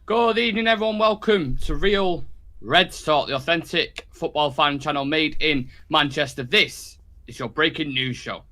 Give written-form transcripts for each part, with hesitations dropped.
Good evening, everyone. Welcome to Real Reds Talk, the authentic football fan channel made in Manchester. This is your breaking news show.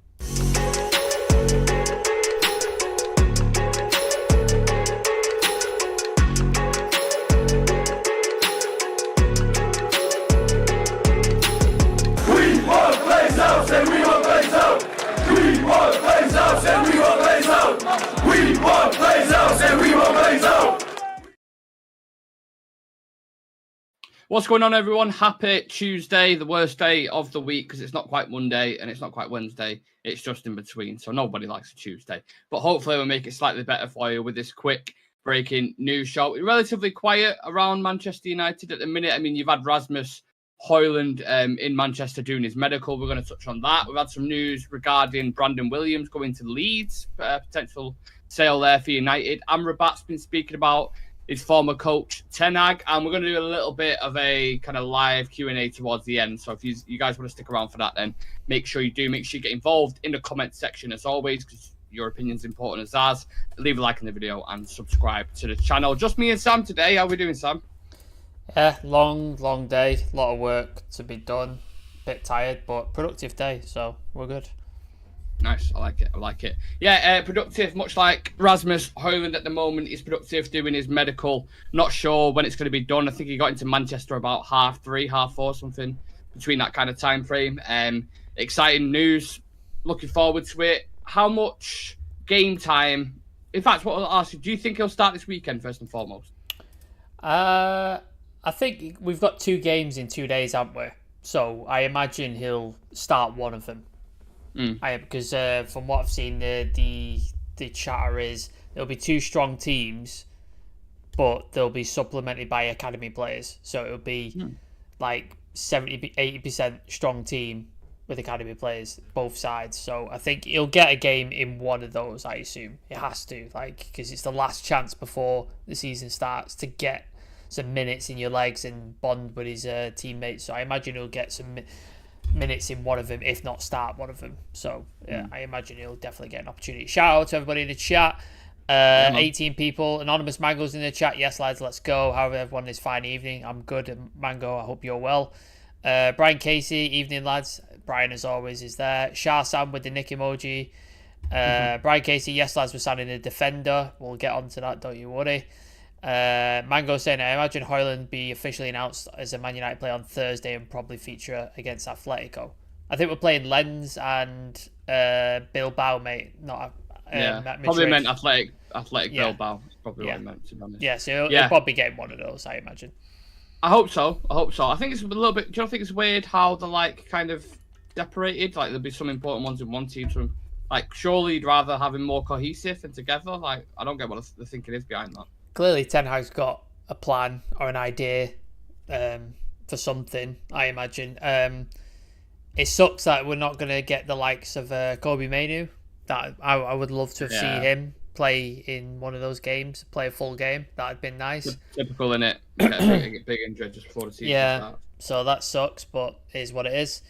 What's going on, everyone? Happy Tuesday, the worst day of the week because it's not quite Monday and it's not quite Wednesday. It's just in between, so nobody likes a Tuesday. But hopefully we'll make it slightly better for you with this quick breaking news show. It's relatively quiet around Manchester United at the minute. I mean, you've had Rasmus Hojlund in Manchester doing his medical. We're going to touch on that. We've had some news regarding Brandon Williams going to Leeds, potential sale there for United. Amrabat's been speaking about his former coach, Ten Hag, and we're going to do a little bit of a kind of live Q&A towards the end. So if you guys want to stick around for that, then make sure you do. Make sure you get involved in the comment section as always, because your opinion's important as ours. Leave a like on the video and subscribe to the channel. Just me and Sam today. How are we doing, Sam? Yeah, long day. A lot of work to be done. Bit tired, but productive day, so we're good. Nice, I like it. Yeah, productive, much like Rasmus Hojlund at the moment. He's productive doing his medical. Not sure when it's going to be done. I think he got into Manchester about 3:30, 4:30, something between that kind of time frame. Exciting news. Looking forward to it. How much game time? In fact, what I'll ask you, do you think he'll start this weekend first and foremost? I think we've got 2 games in 2 days, haven't we? So I imagine he'll start one of them. Because from what I've seen, the chatter is there'll be 2 strong teams, but they'll be supplemented by academy players. So it'll be like 70-80% strong team with academy players, both sides. So I think he'll get a game in one of those, I assume. It has to, because it's the last chance before the season starts to get some minutes in your legs and bond with his teammates. So I imagine he'll get some minutes in one of them, if not start one of them. So yeah, I imagine he'll definitely get an opportunity. Shout out to everybody in the chat. 18 people. Anonymous Mango's in the chat. Yes, lads, let's go. How are everyone this fine evening? I'm good, Mango. I hope you're well. Brian Casey, evening, lads. Brian, as always, is there. Shah Sam with the Nick emoji. Brian Casey, yes, lads, we're signing a defender. We'll get onto that, don't you worry. Mango saying, I imagine Hojlund be officially announced as a Man United player on Thursday and probably feature against Atletico. I think we're playing Lens and Bilbao, mate. Not probably meant Athletic Bilbao. Probably what I meant, to be honest. Yeah, so he'll probably get one of those, I imagine. I hope so. I think it's a little bit. Do you think it's weird how they're kind of separated? Like there'll be some important ones in one team. So surely you'd rather have them more cohesive and together. I don't get what the thinking is behind that. Clearly, Ten Hag's got a plan or an idea for something, I imagine. It sucks that we're not going to get the likes of Kobe Mainoo. That I would love to have seen him play in one of those games, play a full game. That would been nice. Typical, innit? Get big injury just before the season starts. So that sucks, but it is what it is.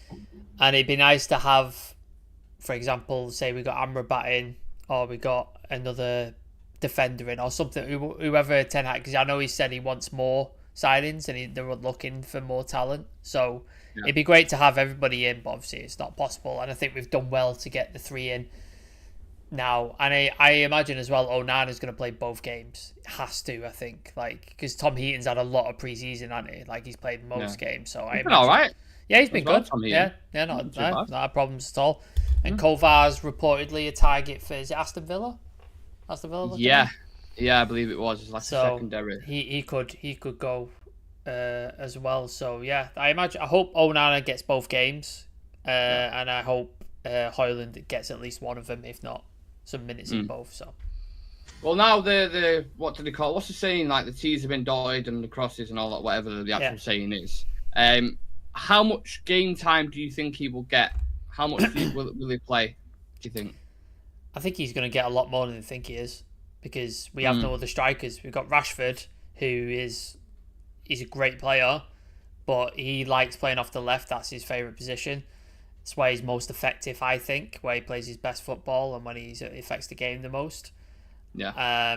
And it'd be nice to have, for example, say we got Amrabat in, or we got another defender in or something, whoever Ten Hag, because I know he said he wants more signings and they were looking for more talent, so it'd be great to have everybody in, but obviously it's not possible, and I think we've done well to get the 3 in now. And I imagine as well Onana's going to play both games. It has to, I think, because Tom Heaton's had a lot of pre-season, hasn't he? He's played most games, so I imagine all right. Yeah, he's been good. Not problems at all. And Kovar's reportedly a target for, is it Aston Villa? Yeah, I believe it was. It's a secondary. He could go as well. So yeah, I hope Onana gets both games, and I hope Hojlund gets at least one of them, if not some minutes in both. So. Well, now the what do they call? What's the saying? The T's have been dotted and the crosses and all that. Whatever the actual saying is. How much game time do you think he will get? How much will he play? Do you think? I think he's going to get a lot more than I think he is, because we have no other strikers. We've got Rashford, he's a great player, but he likes playing off the left. That's his favourite position. It's where he's most effective, I think, where he plays his best football and when he affects the game the most. Yeah.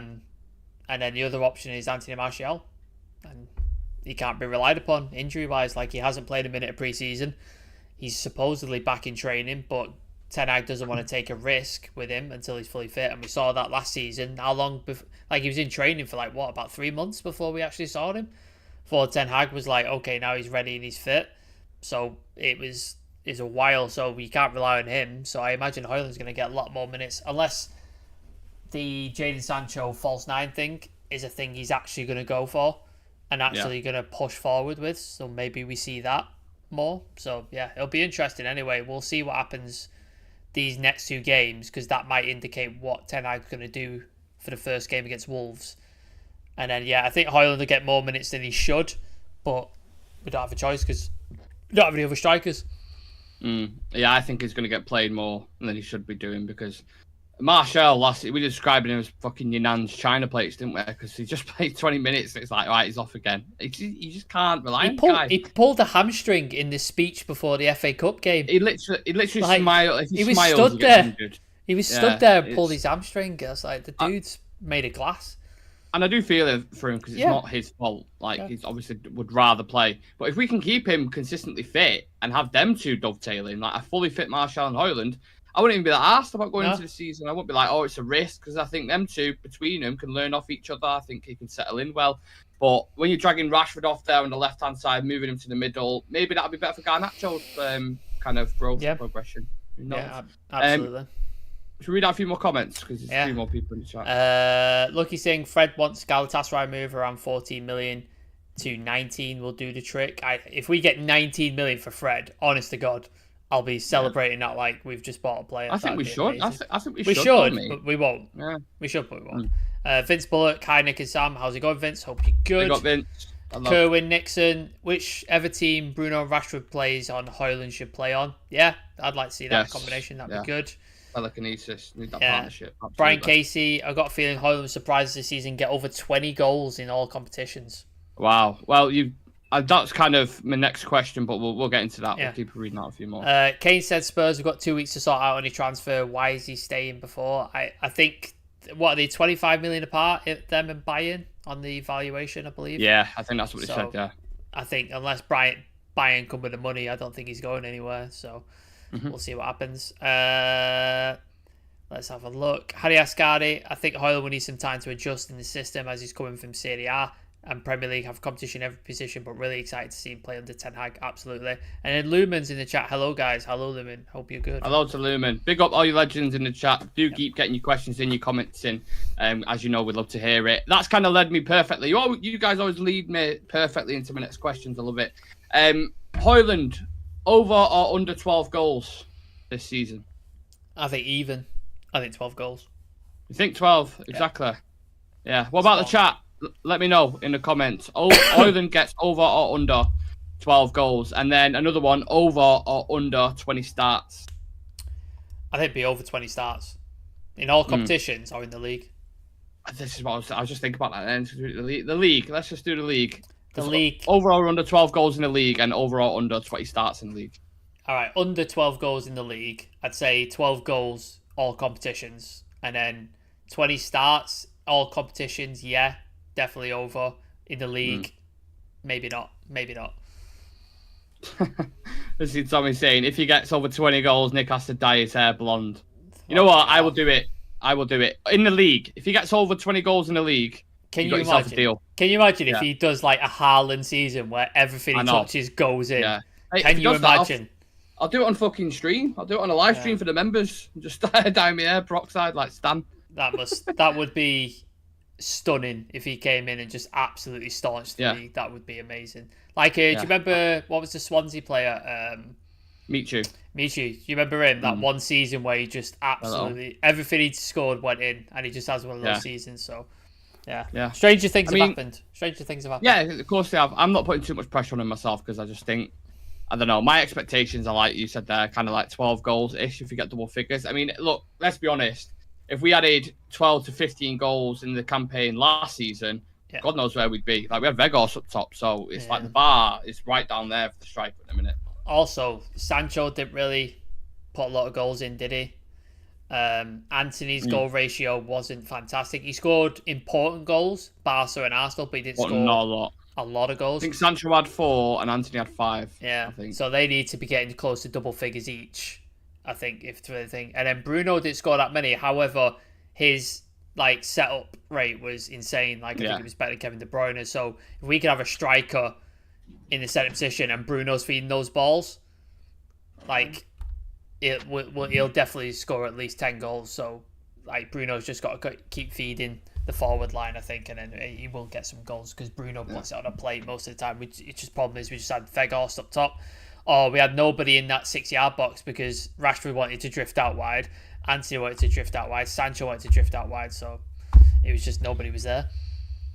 And then the other option is Anthony Martial. And he can't be relied upon injury-wise. Like, he hasn't played a minute of pre-season. He's supposedly back in training, but Ten Hag doesn't want to take a risk with him until he's fully fit. And we saw that last season. How long before? Like, he was in training for, like, what, about 3 months before we actually saw him? Before Ten Hag was like, okay, now he's ready and he's fit. So it's a while, so we can't rely on him. So I imagine Hojlund's going to get a lot more minutes, unless the Jadon Sancho false nine thing is a thing he's actually going to go for and actually going to push forward with. So maybe we see that more. So yeah, it'll be interesting anyway. We'll see what happens these next 2 games, because that might indicate what Ten Hag's going to do for the first game against Wolves. And then, yeah, I think Hojlund will get more minutes than he should, but we don't have a choice because we don't have any other strikers. Yeah, I think he's going to get played more than he should be doing, because Martial, we described him as fucking Yunan's China plates, didn't we? Because he just played 20 minutes and it's like, right, he's off again. You just can't rely on the guy. He pulled a hamstring in the speech before the FA Cup game. He literally smiled. He was stood there. He was stood there and pulled his hamstring. I was like, the dude's made of glass. And I do feel it for him because it's not his fault. Like, he's obviously would rather play. But if we can keep him consistently fit and have them two dovetailing, like a fully fit Martial and Hojlund, I wouldn't even be that arsed about going into the season. I wouldn't be like, oh, it's a risk, because I think them two, between them, can learn off each other. I think he can settle in well. But when you're dragging Rashford off there on the left-hand side, moving him to the middle, maybe that'll be better for Garnacho's kind of growth progression. Yeah, absolutely. Should we read out a few more comments? Because there's a few more people in the chat. Lucky saying Fred wants Galatasaray move around 14 million to 19 will do the trick. If we get 19 million for Fred, honest to God, I'll be celebrating that like we've just bought a player. I think we should. I think we should. We should, but we won't. Yeah. We should, but we won't. Vince Bullock, hi Nick and Sam. How's it going, Vince? Hope you're good. We got Vince. Kerwin Nixon, whichever team Bruno and Rashford plays on, Hojlund should play on. Yeah, I'd like to see that combination. That'd be good. Telekinesis, need that partnership. Absolutely. Brian Casey, I got a feeling Hojlund surprises this season, get over 20 goals in all competitions. Wow. Well, that's kind of my next question, but we'll get into that. We'll keep reading out a few more. Kane said Spurs have got 2 weeks to sort out any transfer. Why is he staying before? I think, what are they, 25 million apart, them and Bayern on the valuation, I believe? Yeah, I think that's what they said, yeah. I think unless Bayern come with the money, I don't think he's going anywhere. So we'll see what happens. Let's have a look. Harry Ascardi, I think Hojlund will need some time to adjust in the system as he's coming from Serie A. And Premier League have competition in every position, but really excited to see him play under Ten Hag, absolutely. And then Lumen's in the chat. Hello, guys. Hello, Lumen. Hope you're good. Hello to Lumen. Big up all you legends in the chat. Do keep getting your questions in, your comments in. As you know, we'd love to hear it. That's kind of led me perfectly. You guys always lead me perfectly into my next questions. I love it. Hojlund, over or under 12 goals this season? I think even. I think 12 goals. You think 12? Exactly. Yeah. What about the chat? Let me know in the comments. Hojlund gets over or under 12 goals. And then another one, over or under 20 starts. I think it'd be over 20 starts. In all competitions or in the league. This is what I was just thinking about that then. The league. Let's just do the league. The league. Over or under 12 goals in the league and over or under 20 starts in the league. All right, under 12 goals in the league. I'd say 12 goals, all competitions. And then 20 starts, all competitions, yeah. Definitely over. In the league, maybe not. Maybe not. This is Tommy saying, if he gets over 20 goals, Nick has to dye his hair blonde. You know what? I will do it. I will do it. In the league, if he gets over 20 goals in the league, Can you imagine if he does like a Haaland season where everything he touches goes in? Yeah. Hey, Can you imagine? I'll do it on fucking stream. I'll do it on a live stream for the members. Just dye my hair peroxide like Stan. That would be stunning if he came in and just absolutely staunched the league. That would be amazing. Like, do you remember what was the Swansea player? Michu. You remember him? That one season where he just absolutely everything he scored went in, and he just has one of those seasons. So, yeah. Stranger things have happened. Yeah, of course they have. I'm not putting too much pressure on him myself because I just think, I don't know, my expectations are like you said there, kind of like 12 goals ish if you get double figures. I mean, look, let's be honest. If we added 12 to 15 goals in the campaign last season, God knows where we'd be. Like, we had Vegas up top, so it's like the bar is right down there for the striker at the minute. Also, Sancho didn't really put a lot of goals in, did he? Anthony's goal ratio wasn't fantastic. He scored important goals, Barca and Arsenal, but he didn't score not a lot of goals. I think Sancho had 4 and Anthony had 5. Yeah, I think. So they need to be getting close to double figures each, I think, if to anything. And then Bruno didn't score that many. However, his setup rate was insane. I think he was better than Kevin De Bruyne. So if we could have a striker in the center position and Bruno's feeding those balls, he'll definitely score at least 10 goals. So Bruno's just got to keep feeding the forward line, I think, and then he will get some goals because Bruno puts it on a plate most of the time. It's just problem is we just had Weghorst up top, or we had nobody in that 6-yard box because Rashford wanted to drift out wide, Anthony wanted to drift out wide, Sancho wanted to drift out wide, so it was just nobody was there.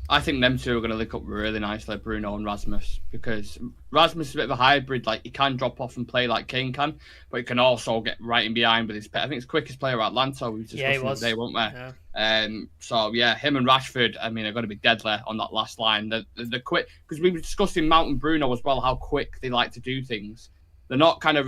I think them two are going to link up really nicely, Bruno and Rasmus, because Rasmus is a bit of a hybrid. He can drop off and play like Kane can, but he can also get right in behind with his pet. I think it's quickest player at Atlanta. We discussed he was today, weren't we? Yeah. Him and Rashford, are going to be deadly on that last line. The quick, because we were discussing Mount and Bruno as well, how quick they like to do things. They're not kind of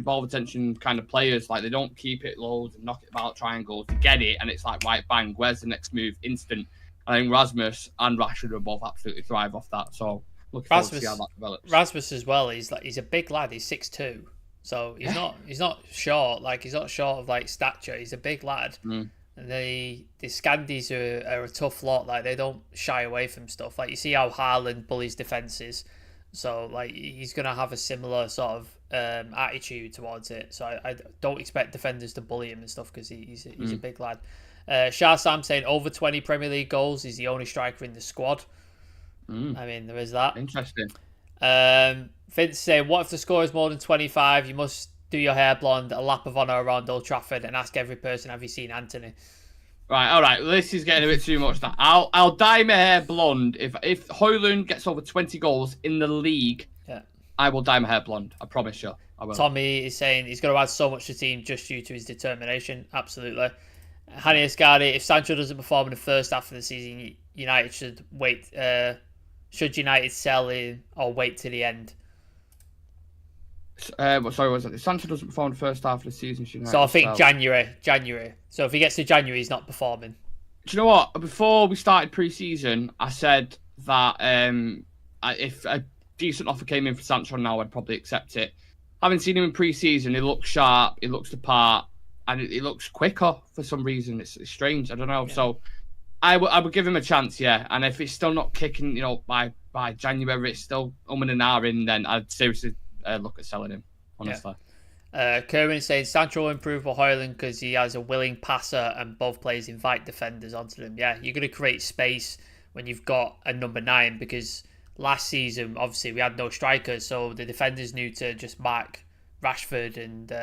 ball retention kind of players. They don't keep it loads and knock it about triangles to get it, and it's right, bang, where's the next move? Instant. I think Rasmus and Rashford will both absolutely thrive off that. So looking forward to see how that develops. Rasmus as well. He's a big lad. He's 6'2", so he's not short. He's not short of stature. He's a big lad. And the Scandies are a tough lot. They don't shy away from stuff. You see how Haaland bullies defenses. So he's gonna have a similar sort of attitude towards it. So I don't expect defenders to bully him and stuff because he's a big lad. Shah Sam saying over 20 Premier League goals. He's the only striker in the squad. There is that. Interesting. Vince saying, what if the score is more than 25? You must do your hair blonde, a lap of honour around Old Trafford, and ask every person, have you seen Anthony? Right, all right. This is getting a bit too much. I'll dye my hair blonde if Hojlund gets over 20 goals in the league. Yeah, I will dye my hair blonde. I promise you. I will. Tommy is saying he's going to add so much to the team just due to his determination. Absolutely. Hani Ascari, if Sancho doesn't perform in the first half of the season, United should wait. Should United sell him or wait to the end? Sorry, was it? If Sancho doesn't perform in the first half of the season, should United so I think sell? January. So if he gets to January, he's not performing. Do you know what? Before we started pre-season, I said that if a decent offer came in for Sancho now, I'd probably accept it. Having seen him in pre-season, he looks sharp, he looks the part. And it looks quicker for some reason. It's strange. I don't know. Yeah. So I would give him a chance, yeah. And if it's still not kicking, by January, it's still and ahhing, then I'd seriously look at selling him, honestly. Yeah. Kerwin is saying Sancho will improve for Hojlund because he has a willing passer and both players invite defenders onto them. Yeah, you're going to create space when you've got a number 9 because last season, obviously, we had no strikers. So the defenders knew to just mark Rashford and...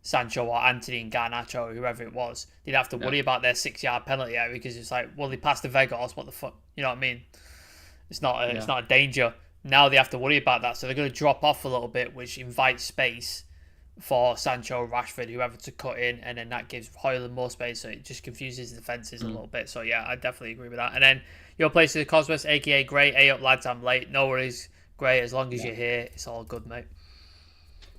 Sancho or Anthony and Garnacho or whoever it was, they'd have to worry about their 6-yard penalty area because it's they passed the Weghorst, what the fuck? You know what I mean? It's not a danger. Now they have to worry about that, so they're going to drop off a little bit, which invites space for Sancho, Rashford, whoever to cut in, and then that gives Hojlund more space, so it just confuses the defences a little bit. So yeah, I definitely agree with that. And then your place in the Cosmos, aka Gray, up lads, I'm late. No worries, Gray, as long as you're here, it's all good, mate.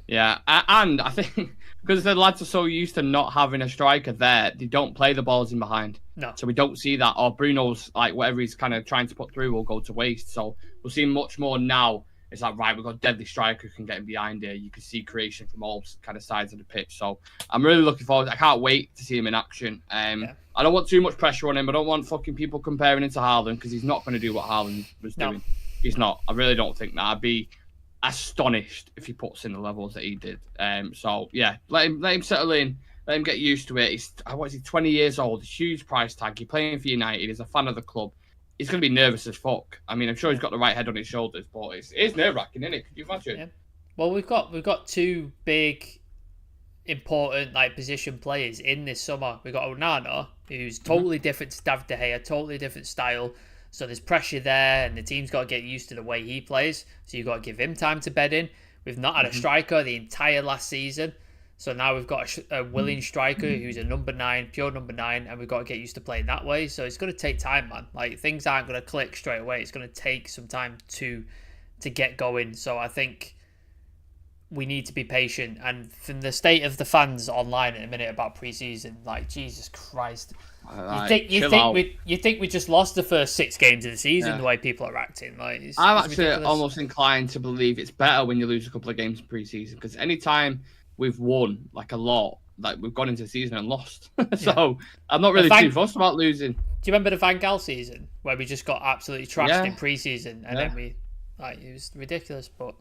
Yeah, and I think because the lads are so used to not having a striker there, they don't play the balls in behind. No. So we don't see that. Or Bruno's, whatever he's kind of trying to put through will go to waste. So we'll see much more now. It's right, we've got a deadly striker who can get in behind here. You can see creation from all kind of sides of the pitch. So I'm really looking forward. I can't wait to see him in action. I don't want too much pressure on him. I don't want fucking people comparing him to Haaland because he's not going to do what Haaland was doing. He's not. I really don't think that. I'd be astonished if he puts in the levels that he did. So yeah, let him settle in, let him get used to it. He's 20 years old, a huge price tag. He's playing for United. He's a fan of the club. He's going to be nervous as fuck. I'm sure he's got the right head on his shoulders, but it's nerve wracking, isn't it? Could you imagine? Yeah. Well, we've got 2 big, important position players in this summer. We've got Onana, who's totally different to David De Gea, totally different style. So there's pressure there, and the team's got to get used to the way he plays. So you've got to give him time to bed in. We've not had a striker the entire last season. So now we've got a willing striker who's a number 9, pure number 9, and we've got to get used to playing that way. So it's going to take time, man. Things aren't going to click straight away. It's going to take some time to get going. So I think we need to be patient. And from the state of the fans online in a minute about pre-season, like, Jesus Christ. You think we just lost the first 6 games of the season the way people are acting? Like, I'm actually almost inclined to believe it's better when you lose a couple of games in pre-season, because anytime we've won like a lot, like we've gone into the season and lost. So I'm not really too fussed about losing. Do you remember the Van Gaal season where we just got absolutely trashed in pre-season and then it was ridiculous, but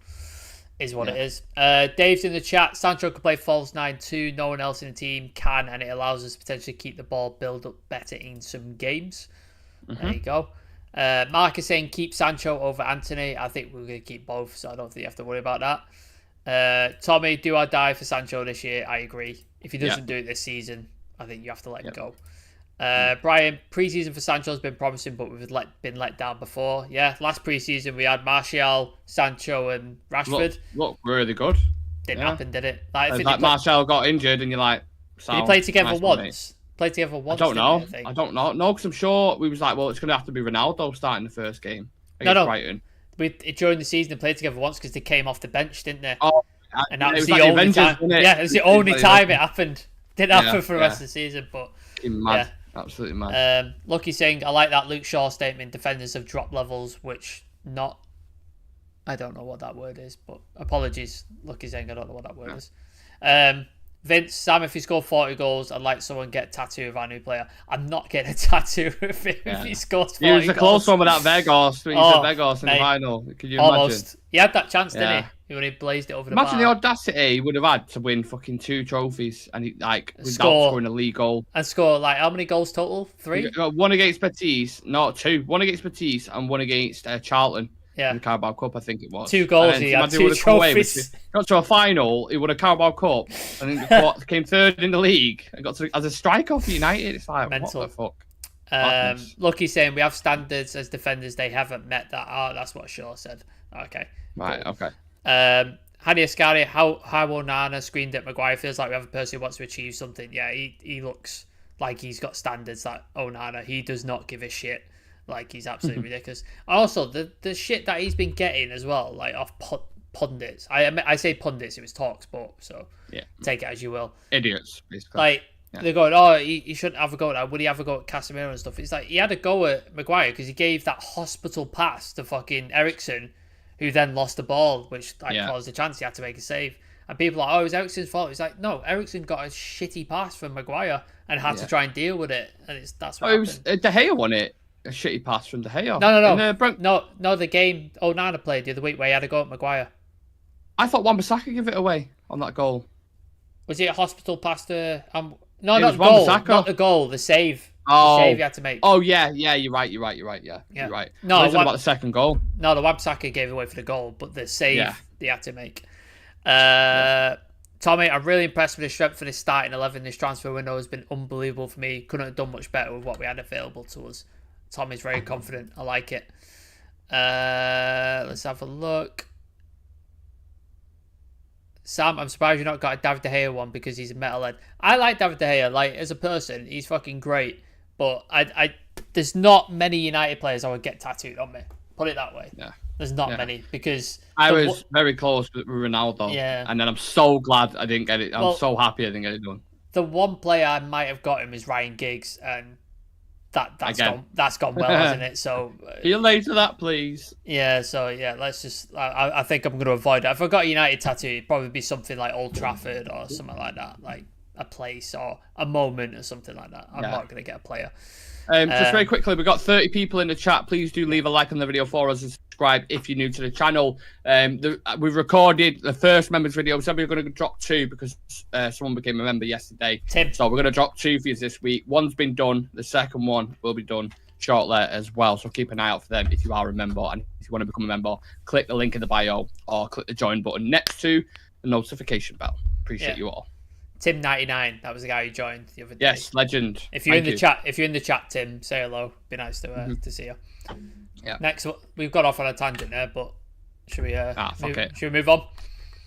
is what it is. Dave's in the chat. Sancho can play false 9 too. No one else in the team can, and it allows us to potentially keep the ball build up better in some games. There you go. Mark is saying keep Sancho over Anthony. I think we're going to keep both, so I don't think you have to worry about that. Tommy, do I die for Sancho this year? I agree. If he doesn't do it this season, I think you have to let him go. Brian, preseason for Sancho has been promising, but we've been let down before. Yeah, last preseason we had Martial, Sancho, and Rashford. Look really good. Didn't happen, did it? Like Martial got injured, and you're like, did they play together once? Played together once. I don't know. I don't know. No, because I'm sure we was like, well, it's going to have to be Ronaldo starting the first game against Brighton. During the season, they played together once because they came off the bench, didn't they? Oh, and that was the only time. Yeah, it was the only time it happened. Didn't happen for the rest of the season, but mad. Absolutely mad. Lucky saying, I like that Luke Shaw statement. Defenders have dropped levels, which I don't know what that word is, but apologies, Lucky saying I don't know what that word is. Vince, Sam, if he scored 40 goals, I'd like someone get a tattoo of our new player. I'm not getting a tattoo if he scores 40 goals. He was a close one with that Vegas. When he said Vegas in the final. Could you imagine? He had that chance, didn't he? When he blazed it over the bar. Imagine the audacity he would have had to win fucking 2 trophies and without scoring a league goal. And score, how many goals total? 3? One against Betis, not 2. One against Betis and one against Charlton. Yeah. In the Carabao Cup, I think it was. 2 goals, he had 2 trophies. Got to a final, he won a Carabao Cup, and then came 3rd in the league, and got to as a striker for United. It's like, mental. What the fuck? Lucky saying we have standards as defenders, they haven't met that. That's what Shaw said. Okay. Right, cool. Okay. Hadi Ascari, how Onana screamed at Maguire feels like we have a person who wants to achieve something. Yeah, he looks like he's got standards like Onana. He does not give a shit. Like, he's absolutely ridiculous. Also, the shit that he's been getting as well, like off pundits. I say pundits, it was Talk Sport, so take it as you will. Idiots, basically. Like, they're going, he shouldn't have a go at that. Would he have a go at Casemiro and stuff? It's like, he had a go at Maguire because he gave that hospital pass to fucking Eriksen, who then lost the ball, which caused a chance. He had to make a save. And people are like, it was Eriksen's fault. It's like, no, Eriksen got a shitty pass from Maguire and had to try and deal with it. And that's what happened. It was De Gea won it. A shitty pass from De Gea. No, the game Onana played the other week where he had a go at Maguire. I thought Wan-Bissaka gave it away on that goal. Was it a hospital pass to... No, not the goal. Not the goal, the save. The save he had to make. Oh, yeah, you're right, yeah. You're right. No, I was about the second goal. No, the Wan-Bissaka gave away for the goal, but the save they had to make. Tommy, I'm really impressed with the strength for this starting 11. This transfer window has been unbelievable for me. Couldn't have done much better with what we had available to us. Tommy's very confident. I like it. Let's have a look. Sam, I'm surprised you not got a David De Gea one because he's a metalhead. I like David De Gea. Like, as a person, he's fucking great. But there's not many United players I would get tattooed on me. Put it that way. Yeah. There's not many because... I was very close with Ronaldo. Yeah. And then I'm so glad I didn't get it. I'm so happy I didn't get it done. The one player I might have got him is Ryan Giggs, and that's gone well, hasn't it? So he'll later that, please. Yeah, so let's just. I think I'm going to avoid it. If I got a United tattoo, it'd probably be something like Old Trafford or something like that, like a place or a moment or something like that. I'm not going to get a player. Just very quickly, we've got 30 people in the chat. Please do leave a like on the video for us and subscribe if you're new to the channel. We've recorded the first members video. We said we were going to drop 2 because someone became a member yesterday. Tim. So we're going to drop 2 for you this week. One's been done. The second one will be done shortly as well. So keep an eye out for them if you are a member. And if you want to become a member, click the link in the bio or click the join button next to the notification bell. Appreciate you all. Tim99, that was the guy who joined the other day. Yes, legend. If you're in the chat, Tim, say hello. Be nice to see you. Yeah. Next, we've got off on a tangent there, but should we? Should we move on?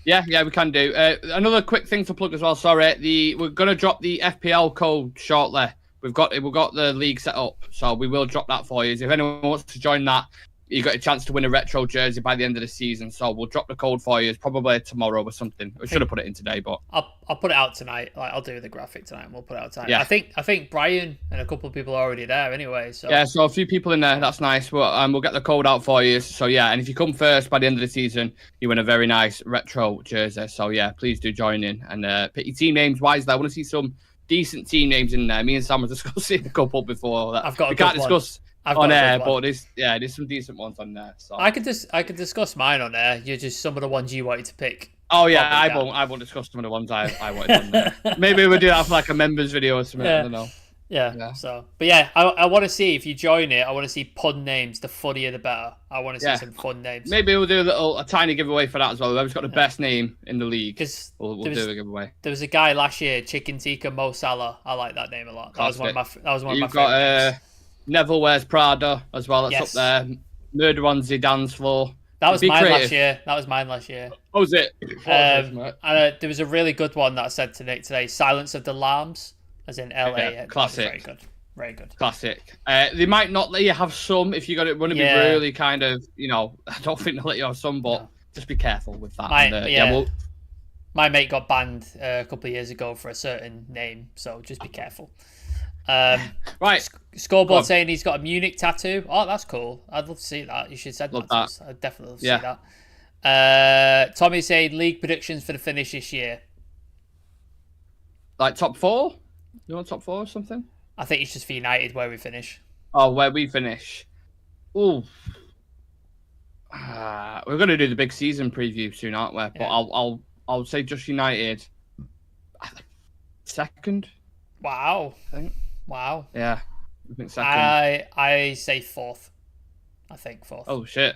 Yeah, we can do. Another quick thing to plug as well. Sorry, we're gonna drop the FPL code shortly. We've got the league set up, so we will drop that for you. If anyone wants to join that, you got a chance to win a retro jersey by the end of the season. So we'll drop the code for you. It's probably tomorrow or something. I should have put it in today, but I'll put it out tonight. Like I'll do the graphic tonight and we'll put it out tonight. Yeah. I think Brian and a couple of people are already there anyway. So yeah, so a few people in there. That's nice. We'll get the code out for you. So yeah, and if you come first by the end of the season, you win a very nice retro jersey. So yeah, please do join in and pick your team names wisely. I want to see some decent team names in there. Me and Sam were discussing a couple before that. We can't discuss on air, but there's some decent ones on there. So I could discuss mine on air. You're just some of the ones you wanted to pick. Oh yeah, I won't discuss some of the ones I wanted on there. Maybe we'll do that for like a members video or something. Yeah. I don't know. Yeah. So, but yeah, I want to see if you join it. I want to see pun names. The funnier, the better. I want to see some fun names. Maybe we'll do a tiny giveaway for that as well. Whoever's got the best name in the league, we'll do a giveaway. There was a guy last year, Chicken Tikka Mo Salah. I like that name a lot. That was one of my favorites. You've got Neville Wears Prada as well. That's up there. Murder on Zidane's floor. That was mine last year. Oh, was it? And there was a really good one that I said to Nick today. Silence of the Lambs, as in LA. Yeah, classic. Very good. Very good. Classic. They might not let you have some if you're going to be really kind of, I don't think they'll let you have some, but just be careful with that. My mate got banned a couple of years ago for a certain name, so just be careful. Right. Scoreboard saying he's got a Munich tattoo. Oh, that's cool. I'd love to see that. You should send that to us. I'd definitely love to see that. Tommy saying league predictions for the finish this year. Like top 4? You want top 4 or something? I think it's just for United where we finish. Oh, where we finish. Ooh. We're going to do the big season preview soon, aren't we? But I'll say just United. Second. Wow. I think. Wow. Yeah. I think second. I say fourth. I think fourth. Oh shit.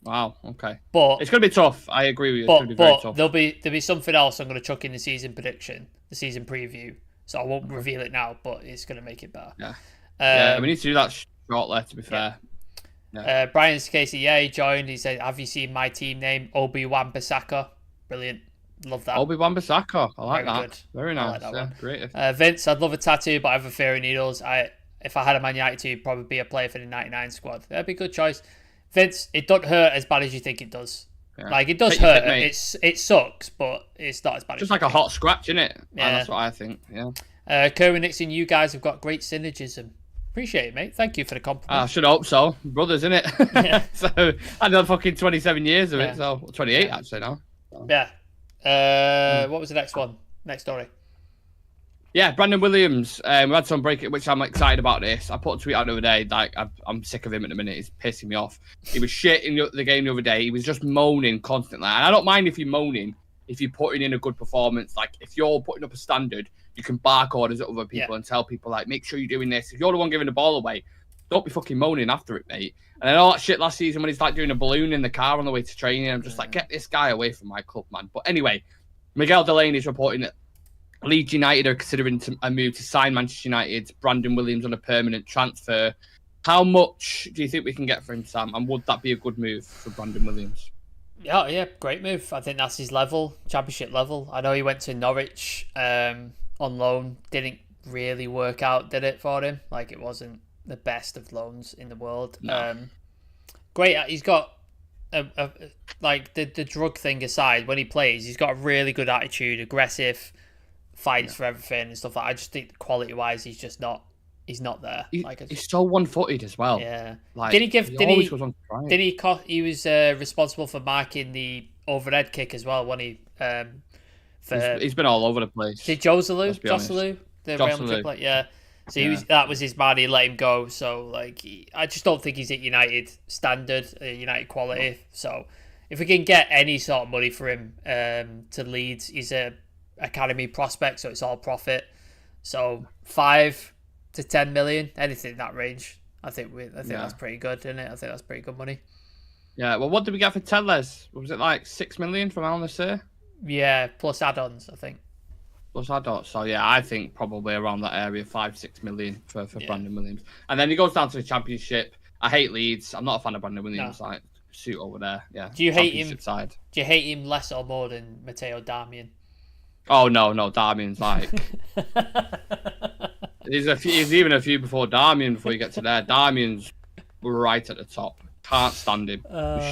Wow. Okay. But it's gonna be tough. I agree with you. It's gonna be very tough. There'll be something else I'm gonna chuck in the season prediction, the season preview. So I won't reveal it now, but it's gonna make it better. Yeah. We need to do that shortly. To be fair. Yeah. Brian's Casey, he joined. He said, "Have you seen my team name? Obi-Wan-Bissaka." Brilliant. Love that. Obi-Wan-Bissaka. I like Very that. Good. Very nice. I like that one. Great. Vince, I'd love a tattoo, but I have a fear of needles. If I had a Man United tattoo, probably be a player for the 99 squad. That'd be a good choice. Vince, it doesn't hurt as bad as you think it does. Yeah. Like, it does hurt. It sucks, but it's not as bad. Just like a hot scratch, innit? Yeah. That's what I think, yeah. Kerwin Nixon, you guys have got great synergism. Appreciate it, mate. Thank you for the compliment. I should hope so. Brothers, innit? Yeah. So, I done fucking 27 years of it, so 28 actually now. So. Yeah. What was the next one? Next story. Yeah, Brandon Williams. We had some break, which I'm excited about this. I put a tweet out the other day. Like, I'm sick of him at the minute. He's pissing me off. He was shit in the game the other day. He was just moaning constantly. And I don't mind if you're moaning, if you're putting in a good performance. Like, if you're putting up a standard, you can bark orders at other people and tell people, like, make sure you're doing this. If you're the one giving the ball away, don't be fucking moaning after it, mate. And then all that shit last season when he's like doing a balloon in the car on the way to training, I'm just like, get this guy away from my club, man. But anyway, Miguel Delaney is reporting that Leeds United are considering a move to sign Manchester United's Brandon Williams on a permanent transfer. How much do you think we can get for him, Sam? And would that be a good move for Brandon Williams? Yeah, great move. I think that's his level, championship level. I know he went to Norwich on loan. Didn't really work out, did it, for him? Like, it wasn't the best of loans in the world. No. Great. He's got like the drug thing aside, when he plays, he's got a really good attitude, aggressive, fights for everything and stuff like that. I just think quality wise, he's just not. He's not there. He's so one-footed as well. Yeah. Like, he was responsible for marking the overhead kick as well when he. He's been all over the place. Did Joselu, the Real Madrid player? Yeah. So that was his man. He let him go. So I just don't think he's at United standard, United quality. So if we can get any sort of money for him to Leeds, he's a academy prospect, so it's all profit. So 5 to 10 million, anything in that range. I think that's pretty good, isn't it? I think that's pretty good money. Yeah. Well, what did we get for Telles? Was it like 6 million from Al Nassr? Yeah, plus add-ons, I think. Plus add-ons. So yeah, I think probably around that area, 5-6 million for Brandon Williams. And then he goes down to the Championship. I hate Leeds. I'm not a fan of Brandon Williams. No. Like, suit over there. Yeah. Do you hate him? Side. Do you hate him less or more than Matteo Darmian? Oh no, Darmian's like. There's even a few before Darmian before you get to there. Darmian's right at the top. Can't stand him.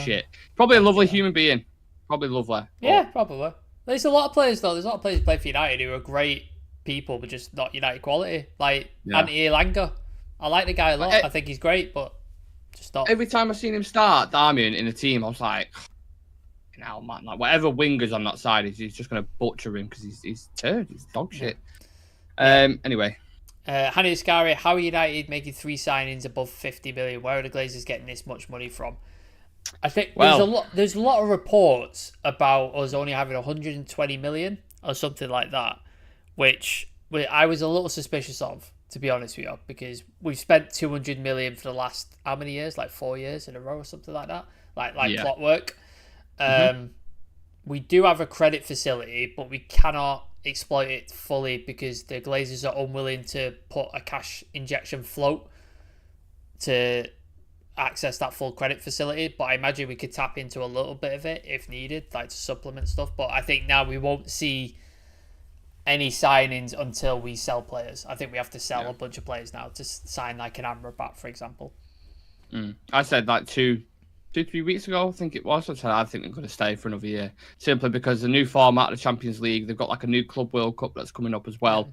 Shit. Probably a lovely human being. Probably lovely. Yeah, probably. There's a lot of players though. There's a lot of players who play for United who are great people, but just not United quality. Like Anthony Elanga. I like the guy a lot. I think he's great, but just not. Every time I've seen him start Darmian in a team, I was like, "Now, man, like whatever winger's on that side, he's just going to butcher him because he's turd. He's dog shit." Anyway. Hani Ascari, how are United making 3 signings above 50 million? Where are the Glazers getting this much money from? I think there's a lot of reports about us only having 120 million or something like that, which I was a little suspicious of, to be honest with you, because we've spent 200 million for the last how many years? Like 4 years in a row or something like that, like clockwork. We do have a credit facility, but we cannot exploit it fully because the Glazers are unwilling to put a cash injection float to access that full credit facility. But I imagine we could tap into a little bit of it if needed, like to supplement stuff. But I think now we won't see any signings until we sell players. I think we have to sell a bunch of players now to sign like an Amrabat, for example. I said like 2-3 weeks ago, I think it was. I said I think they're going to stay for another year, simply because the new format of the Champions League, they've got like a new Club World Cup that's coming up as well.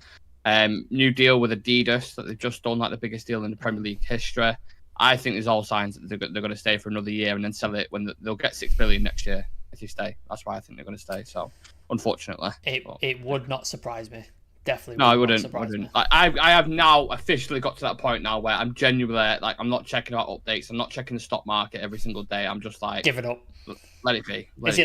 New deal with Adidas that they've just done, like the biggest deal in the Premier League history. I think there's all signs that they're going to stay for another year and then sell it when they'll get 6 billion next year if they stay. That's why I think they're going to stay. So, unfortunately, it would not surprise me. Definitely. No, I wouldn't. I have now officially got to that point now where I'm genuinely like, I'm not checking out updates. I'm not checking the stock market every single day. I'm just like, give it up. Let it be. Is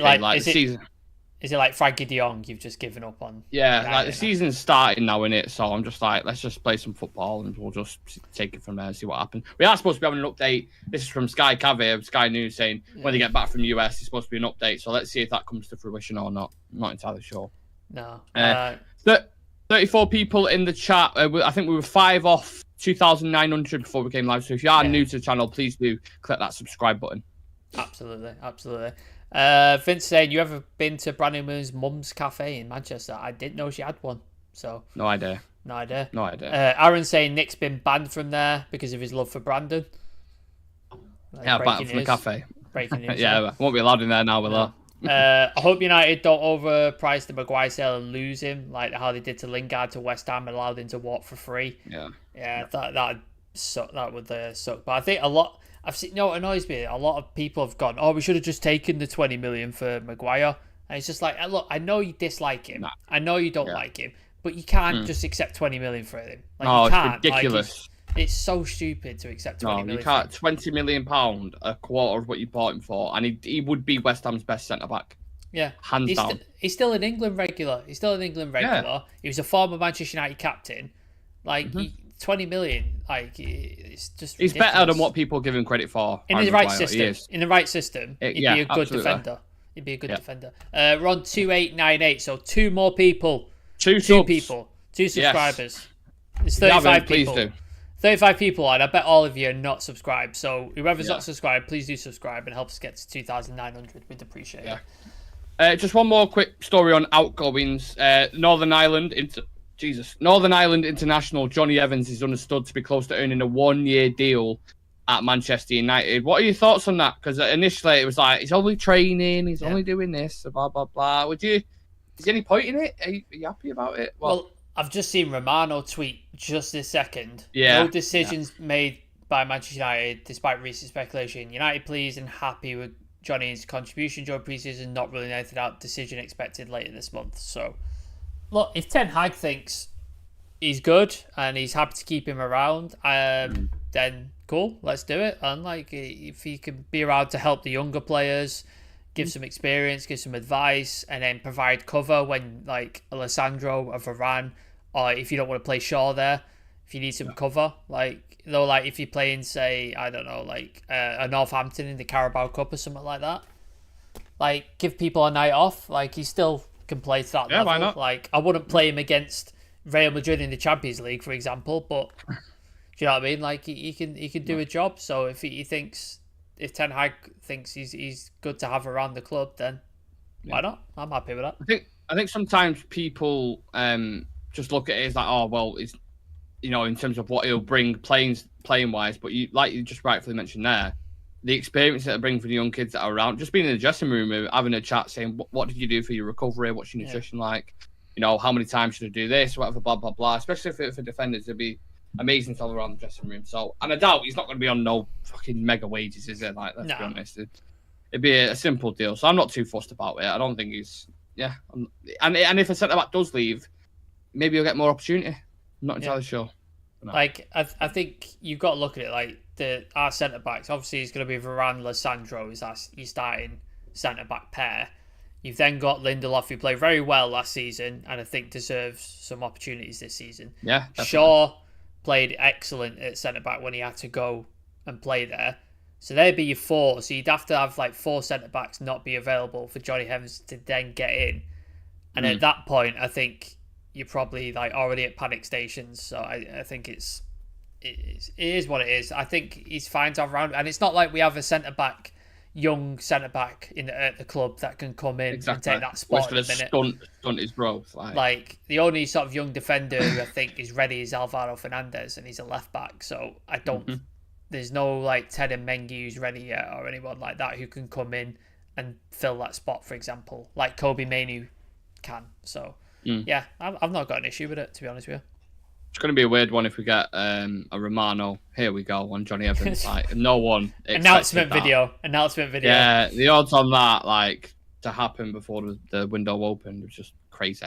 it like Frankie de Jong? You've just given up on? Yeah, like the season's starting now, innit? So I'm just like, let's just play some football and we'll just take it from there and see what happens. We are supposed to be having an update. This is from Sky Caviar, Sky News, saying when they get back from US, it's supposed to be an update. So let's see if that comes to fruition or not. I'm not entirely sure. No. 34 people in the chat. I think we were 5 off 2,900 before we came live. So if you are new to the channel, please do click that subscribe button. Absolutely. Vince saying, you ever been to Brandon Moon's mum's cafe in Manchester? I didn't know she had one. So no idea. Aaron saying Nick's been banned from there because of his love for Brandon. Banned from the cafe. Breaking news. Won't be allowed in there now, will there? I hope United don't overprice the Maguire sale and lose him like how they did to Lingard to West Ham and allowed him to walk for free. That would suck. But I think I've seen, what annoys me, a lot of people have gone, we should have just taken the 20 million for Maguire. And it's just like, look, I know you dislike him. I know you don't like him, but you can't just accept 20 million for him. Like, you can't. It's ridiculous. It's so stupid to accept 20 million. You can't. £20 million, a quarter of what you bought him for, and he would be West Ham's best centre back. Yeah, hands down. He's still an England regular. Yeah. He was a former Manchester United captain. Like 20 million, like it's just. He's ridiculous. Better than what people give him credit for. In the right system, he'd be a good defender. He'd be a good defender. We're on 2898, so 2 more people. Two people. 2 subscribers. It's 35 people. Please do. 35 people, and I bet all of you are not subscribed. So whoever's not subscribed, please do subscribe and help us get to 2,900. We'd appreciate it. Just one more quick story on outgoings. Northern Ireland international Johnny Evans is understood to be close to earning a 1-year deal at Manchester United. What are your thoughts on that? Because initially it was like, he's only training, he's only doing this, blah, blah, blah. Is there any point in it? Are you happy about it? Well, I've just seen Romano tweet just this second. Yeah. No decisions made by Manchester United, despite recent speculation. United pleased and happy with Johnny's contribution during pre-season, not ruling anything out. Decision expected later this month. So, look, if Ten Hag thinks he's good and he's happy to keep him around, then cool, let's do it. And like, if he can be around to help the younger players, give some experience, give some advice, and then provide cover when like Alessandro or Varane, or if you don't want to play Shaw there, if you need some cover, like if you're playing, say, I don't know, like a Northampton in the Carabao Cup or something like that, like give people a night off. Like he still can play to that level. Why not? Like I wouldn't play him against Real Madrid in the Champions League, for example, but do you know what I mean? Like he can do a job. So if if Ten Hag thinks he's good to have around the club, then why not? I'm happy with that. I think sometimes people just look at it as like, it's in terms of what he'll bring playing wise. But you just rightfully mentioned there, the experience that I bring for the young kids that are around, just being in the dressing room, having a chat, saying, what did you do for your recovery? What's your nutrition like? You know, how many times should I do this? Whatever, blah, blah, blah. Especially for defenders, it'd be amazing to have around the dressing room. So, and I doubt he's not going to be on no fucking mega wages, is it? Like, let's be honest. It'd be a simple deal. So I'm not too fussed about it. I don't think he's, and if a centre-back does leave, maybe he'll get more opportunity. I'm not entirely sure. No. Like, I think you've got to look at it like our centre backs. Obviously, it's going to be Varane, Lissandro is your starting centre back pair. You've then got Lindelof, who played very well last season, and I think deserves some opportunities this season. Yeah, definitely. Shaw played excellent at centre back when he had to go and play there. So there'd be your four. So you'd have to have like 4 centre backs not be available for Johnny Evans to then get in. And at that point, I think you're probably like already at panic stations. So I think it is what it is. I think he's fine to have around, and it's not like we have a young centre back at the club that can come in and take that spot in a minute. Stunt his growth. Like the only sort of young defender who I think is ready is Alvaro Fernandez, and he's a left back. So I don't. There's no like Ted and Mengi who's ready yet, or anyone like that who can come in and fill that spot. For example, like Kobe Mainoo can. So. Yeah, I've not got an issue with it, to be honest with you. It's going to be a weird one if we get a Romano, here we go, on Johnny Evans. Like, no one Announcement video. Yeah, the odds on that, like, to happen before the window opened was just crazy.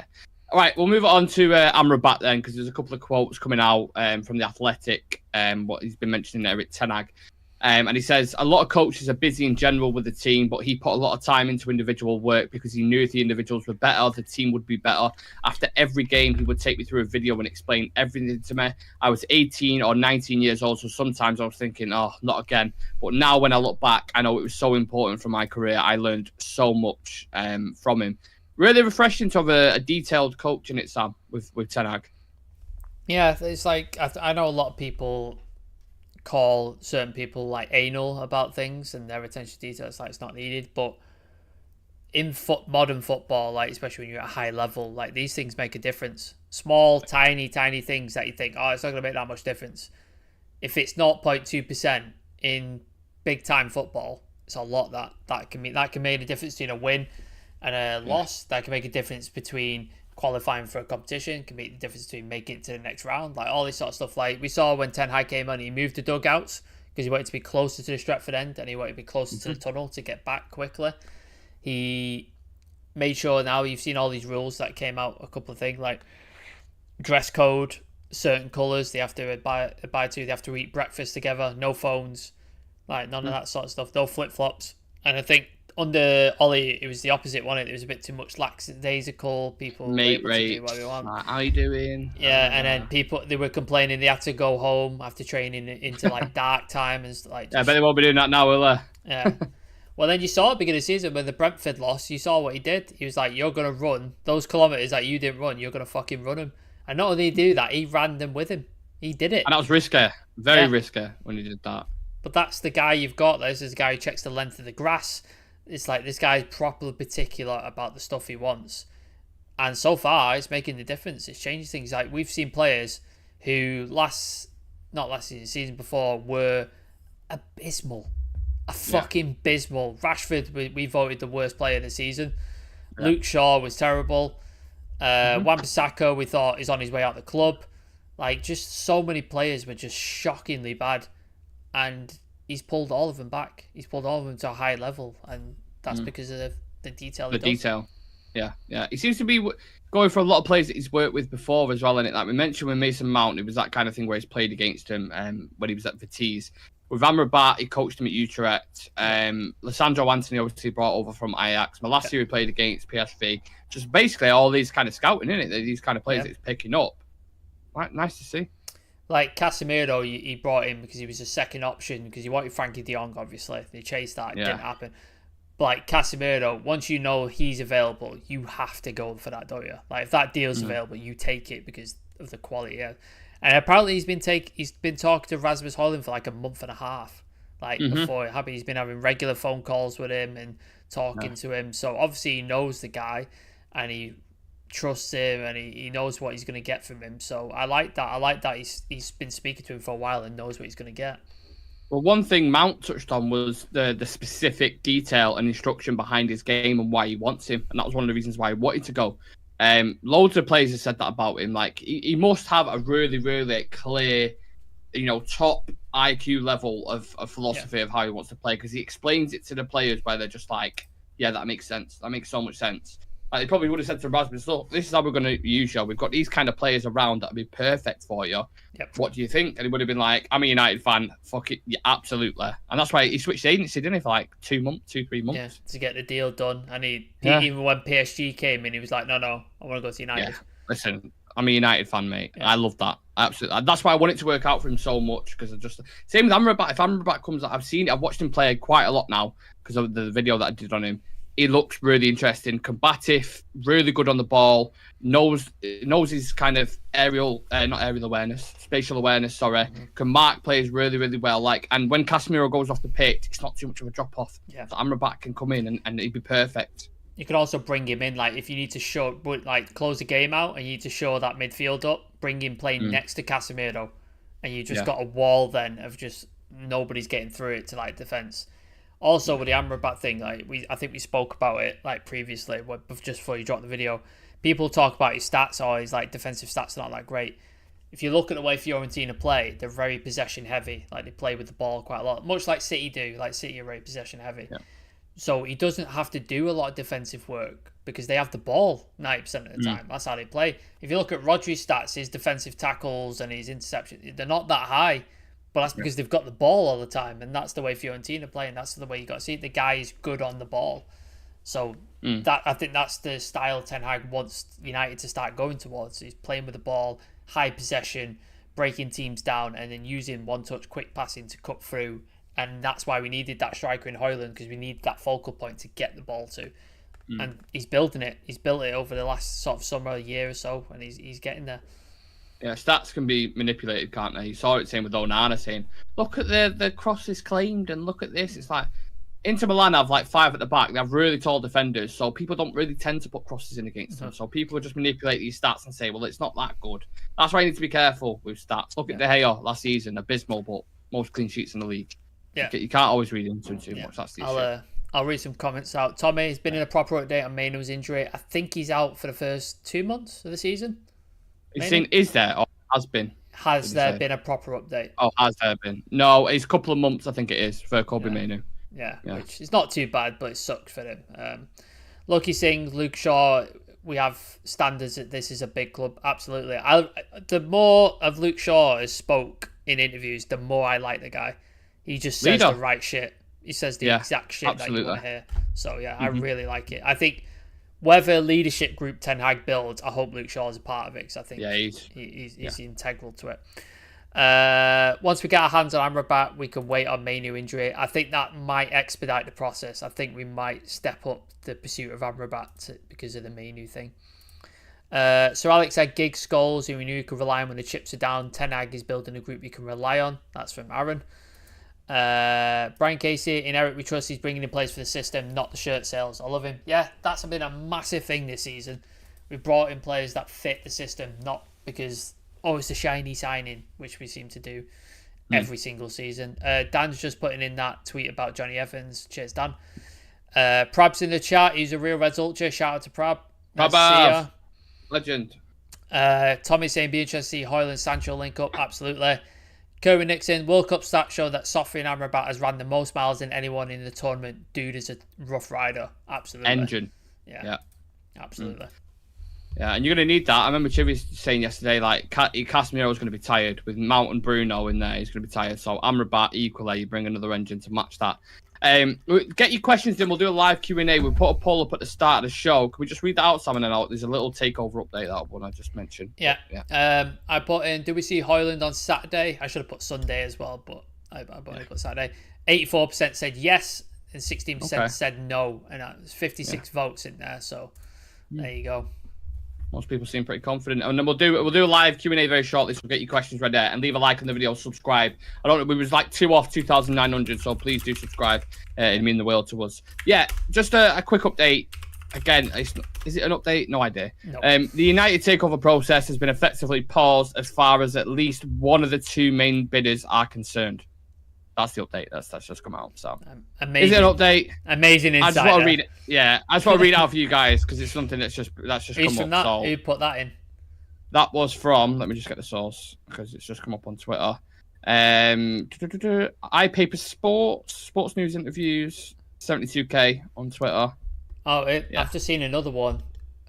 All right, we'll move on to Amrabat then, because there's a couple of quotes coming out from The Athletic, what he's been mentioning there at Ten Hag. And he says, a lot of coaches are busy in general with the team, but he put a lot of time into individual work because he knew if the individuals were better, the team would be better. After every game, he would take me through a video and explain everything to me. I was 18 or 19 years old, so sometimes I was thinking, oh, not again. But now when I look back, I know it was so important for my career. I learned so much from him. Really refreshing to have a detailed coach in it, Sam, with Ten Hag. Yeah, it's like, I know a lot of people call certain people like anal about things and their attention to detail. It's like it's not needed, but in modern football, like especially when you're at a high level, like these things make a difference. Small, tiny things that you think, oh, it's not going to make that much difference. If it's 0.2% in big time football, it's a lot that can make a difference between a win and a loss. That can make a difference between qualifying for a competition, can make the difference between making it to the next round, like all this sort of stuff. Like we saw when Ten Hag came on, he moved the dugouts because he wanted to be closer to the Stretford end and he wanted to be closer to the tunnel to get back quickly. He made sure, now you've seen all these rules that came out, a couple of things like dress code, certain colours they have to abide to, they have to eat breakfast together, no phones, like none of that sort of stuff, no flip-flops. And I think under Ollie, it was the opposite, wasn't it? It was a bit too much lackadaisical. People mate were able to do what they want. How you doing? Yeah, and then they were complaining they had to go home after training into like dark time and like. Yeah, I bet they won't be doing that now, will they? Yeah. Well, then you saw at the beginning of the season when the Brentford lost, you saw what he did. He was like, "You're gonna run those kilometers that you didn't run. You're gonna fucking run them." And not only did he do that, he ran them with him. He did it, and that was risky, very risky when he did that. But that's the guy you've got. This is the guy who checks the length of the grass. It's like this guy's properly particular about the stuff he wants. And so far, it's making the difference. It's changing things. Like we've seen players who not last season, season before, were abysmal. Fucking abysmal. Rashford, we voted the worst player of the season. Yeah. Luke Shaw was terrible. Wan-Bissaka, we thought, is on his way out of the club. Like, just so many players were just shockingly bad. And he's pulled all of them back. He's pulled all of them to a high level, and that's because of the detail. Yeah. He seems to be going for a lot of players that he's worked with before as well. In it, like we mentioned with Mason Mount, it was that kind of thing where he's played against him when he was at Vitesse. With Amrabat, he coached him at Utrecht. Lissandro Anthony obviously brought over from Ajax. Last year he played against PSV. Just basically all these kind of scouting, isn't it? These kind of players that he's picking up. Right, nice to see. Like Casemiro, he brought him because he was a second option because he wanted Frankie de Jong, obviously. They chased that. It didn't happen. But like Casemiro, once you know he's available, you have to go for that, don't you? Like if that deal's available, you take it because of the quality. Yeah. And apparently he's been talking to Rasmus Hojlund for like a month and a half. Like before, he's been having regular phone calls with him and talking to him. So obviously he knows the guy and he trusts him and he knows what he's going to get from him. So I like that. He's been speaking to him for a while and knows what he's going to get. Well, one thing Mount touched on was the specific detail and instruction behind his game and why he wants him, and that was one of the reasons why he wanted to go. Loads of players have said that about him. Like he must have a really, really clear, top IQ level of philosophy of how he wants to play, because he explains it to the players where they're just like, yeah, that makes sense. That makes so much sense. Like, they probably would have said to Rasmus, look, this is how we're going to use you. We've got these kind of players around that would be perfect for you. Yep. What do you think? And he would have been like, I'm a United fan. Fuck it. Yeah, absolutely. And that's why he switched agency, didn't he, for like 3 months. Yeah, to get the deal done. And even when PSG came in, he was like, no, I want to go to United. Yeah. Listen, I'm a United fan, mate. Yeah. I love that. Absolutely. That's why I want it to work out for him so much, because same with Amrabat. If Amrabat comes out, I've watched him play quite a lot now because of the video that I did on him. He looks really interesting, combative, really good on the ball, knows his kind of spatial awareness, can mark players really, really well. And when Casemiro goes off the pitch, it's not too much of a drop off. Yeah. So Amrabat can come in and he'd be perfect. You could also bring him in, if you need to close the game out and you need to show that midfield up, bring him playing next to Casemiro, and you just got a wall then of just nobody's getting through it to defense. Also, with the Amrabat thing, I think we spoke about it previously, just before you dropped the video. People talk about his stats, or his defensive stats are not that great. If you look at the way Fiorentina play, they're very possession heavy. They play with the ball quite a lot, much like City do. City are very possession heavy. Yeah. So he doesn't have to do a lot of defensive work because they have the ball 90% of the time. That's how they play. If you look at Rodri's stats, his defensive tackles and his interceptions, they're not that high. But that's because they've got the ball all the time, and that's the way Fiorentina play, and that's the way you got to see it. The guy is good on the ball. So I think that's the style Ten Hag wants United to start going towards. He's playing with the ball, high possession, breaking teams down, and then using one-touch quick passing to cut through. And that's why we needed that striker in Hojlund, because we need that focal point to get the ball to. And he's building it. He's built it over the last sort of summer, year or so, and he's getting there. Yeah, stats can be manipulated, can't they? You saw it same with Onana saying, look at the crosses claimed and look at this. It's like Inter Milan have 5 at the back. They have really tall defenders, so people don't really tend to put crosses in against them. So people just manipulate these stats and say, well, it's not that good. That's why you need to be careful with stats. Look at De Gea last season, abysmal, but most clean sheets in the league. Yeah. You can't always read into too much. That's the issue. I'll read some comments out. Tommy has been in a proper update on Mainoo's injury. I think he's out for the first 2 months of the season. Is there or has been? Has there been a proper update? Oh, has there been? No, it's a couple of months, I think it is, for Kobe Mainoo. Yeah, which is not too bad, but it sucks for him. Lucky Singh, Luke Shaw, we have standards that this is a big club. Absolutely. The more of Luke Shaw has spoke in interviews, the more I like the guy. He just says the right shit. He says the exact shit that you want to hear. So, I really like it. I think whether leadership group Ten Hag builds, I hope Luke Shaw is a part of it, because I think he's integral to it. Once we get our hands on Amrabat, we can wait on Mainoo injury. I think that might expedite the process. I think we might step up the pursuit of Amrabat because of the Mainoo thing. So Alex said Giggs, Scholes, who we knew you could rely on when the chips are down. Ten Hag is building a group you can rely on. That's from Aaron. Brian Casey, in Eric we trust, he's bringing in players for the system, not the shirt sales. I love him. Yeah, that's been a massive thing this season. We've brought in players that fit the system, not because it's a shiny signing, which we seem to do every single season. Dan's just putting in that tweet about Johnny Evans. Cheers, Dan. Prab's in the chat. He's a real Reds Ultra. Shout out to Prab. Nice to see ya. Legend. Tommy saying be interested to see Hojlund Sancho link up. Absolutely. Kerwin Nixon, World Cup stats show that Sofian Amrabat has ran the most miles than anyone in the tournament. Dude is a rough rider. Absolutely. Engine. Yeah. Absolutely. Yeah, and you're going to need that. I remember Chivi saying yesterday, Casemiro is going to be tired. With Mount and Bruno in there, he's going to be tired. So Amrabat, equally, you bring another engine to match that. Get your questions in. We'll do a live Q&A. We'll put a poll up at the start of the show. Can we just read that out, Sam? And then there's a little takeover update, that one I just mentioned. Yeah. I put in, do we see Hojlund on Saturday? I should have put Sunday as well, but I put Saturday. 84% said yes, and 16% said no. And there's 56 votes in there, so there you go. Most people seem pretty confident, and then we'll do a live Q&A very shortly. So get your questions ready there and leave a like on the video. Subscribe. I don't know, we was 2 off 2,900, so please do subscribe. It means the world to us. Yeah, just a quick update. Again, is it an update? No idea. No. The United takeover process has been effectively paused as far as at least one of the 2 main bidders are concerned. That's the update. That's just come out. So amazing. Is it an update? Amazing insight. I just want to read it. Yeah, I just want to read it out for you guys because it's something that's just come up. So who put that in? That was from. Let me just get the source because it's just come up on Twitter. iPaper Sports News Interviews, 72k on Twitter. I've just seen another one.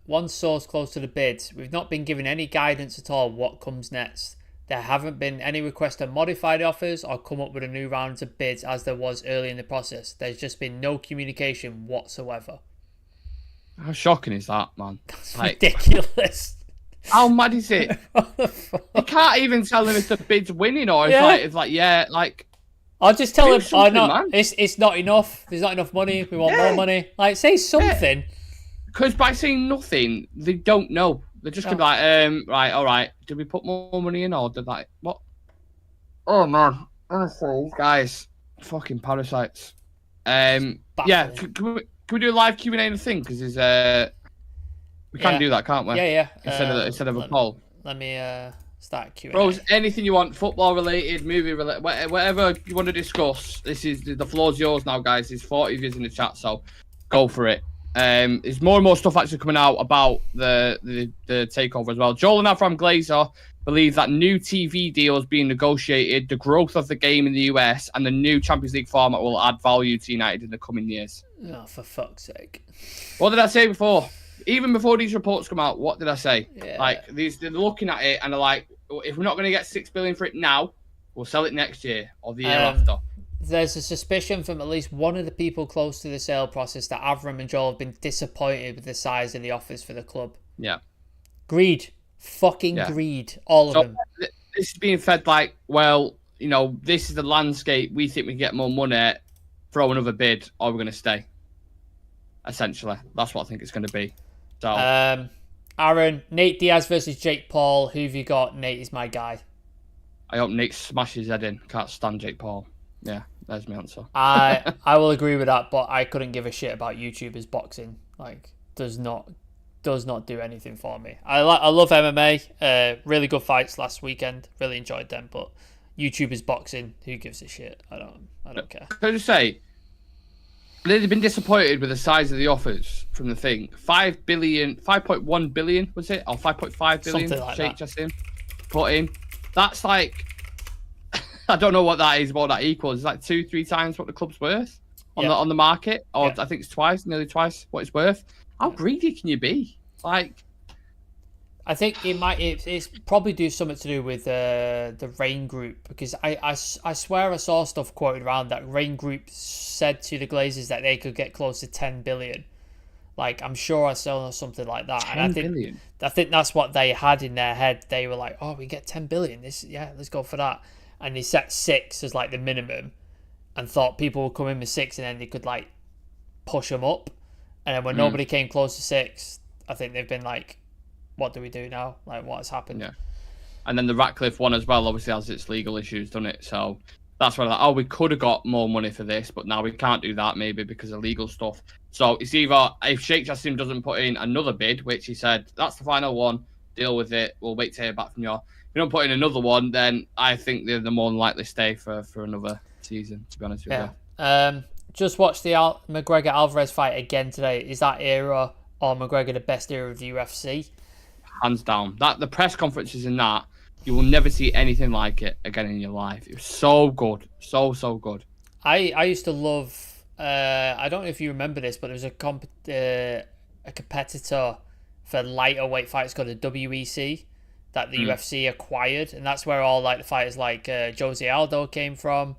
One source close to the bids. We've not been given any guidance at all what comes next. There haven't been any requests to modify the offers or come up with a new round of bids as there was early in the process. There's just been no communication whatsoever. How shocking is that, man? That's ridiculous. How mad is it? You can't even tell them if the bid's winning or it's like I'll just tell them, no, it's not enough. There's not enough money. We want more money. Like, say something. Because by saying nothing, they don't know. They're just gonna be like, right, all right. Did we put more money in or did that? What? Oh man, honestly, guys, fucking parasites. Yeah. Can we do a live Q&A and thing? Because we can do that, can't we? Yeah. Instead of a poll. Let me start Q&A. Bros, anything you want, football related, movie related, whatever you want to discuss. The floor's yours now, guys. There's 40 of you in the chat, so go for it. There's more and more stuff actually coming out about the takeover as well. Joel and Avram Glazer believe that new TV deals being negotiated, the growth of the game in the US, and the new Champions League format will add value to United in the coming years. Oh, for fuck's sake! What did I say before? Even before these reports come out, what did I say? Yeah. Like they're looking at it and they're like, if we're not going to get $6 billion for it now, we'll sell it next year or the year after. There's a suspicion from at least one of the people close to the sale process that Avram and Joel have been disappointed with the size of the offers for the club. Yeah. Greed. Fucking greed. All of them. This is being fed like, well, this is the landscape. We think we can get more money. Throw another bid or we're going to stay. Essentially. That's what I think it's going to be. So, Aaron, Nate Diaz versus Jake Paul. Who have you got? Nate is my guy. I hope Nate smashes his head in. Can't stand Jake Paul. Yeah, there's my answer. I will agree with that, but I couldn't give a shit about YouTubers boxing. Like, does not do anything for me. I love MMA. Really good fights last weekend. Really enjoyed them, but YouTubers boxing, who gives a shit? I don't care. Can I just say, they've been disappointed with the size of the offers from the thing. 5.1 billion was it, or 5.5 billion? Something like Sheikh that. Jassim put in. That's like, I don't know what that is. What that equals? It's like 2-3 times what the club's worth on the market, or I think it's nearly twice what it's worth. How greedy can you be? Like, I think it's probably do something to do with the Rain Group, because I swear I saw stuff quoted around that Rain Group said to the Glazers that they could get close to 10 billion. Like, I'm sure I saw something like that. 10 billion? I think that's what they had in their head. They were like, oh, we get 10 billion. Let's go for that. And they set 6 as like the minimum and thought people would come in with 6 and then they could like push them up. And then when nobody came close to 6, I think they've been like, what do we do now? Like, what has happened? Yeah. And then the Ratcliffe one as well obviously has its legal issues, doesn't it? So that's why like, we could have got more money for this, but now we can't do that maybe because of legal stuff. So it's either if Sheikh Jassim doesn't put in another bid, which he said, that's the final one, deal with it. We'll wait to hear back from you. If you don't put in another one, then I think they're the more than likely stay for another season, to be honest with you. Just watched the McGregor-Alvarez fight again today. Is that era or McGregor the best era of the UFC? Hands down. The press conferences in that, you will never see anything like it again in your life. It was so good. So good. I used to love, I don't know if you remember this, but there was a competitor for lighter weight fights called the WEC that the UFC acquired, and that's where all like the fighters like Jose Aldo came from,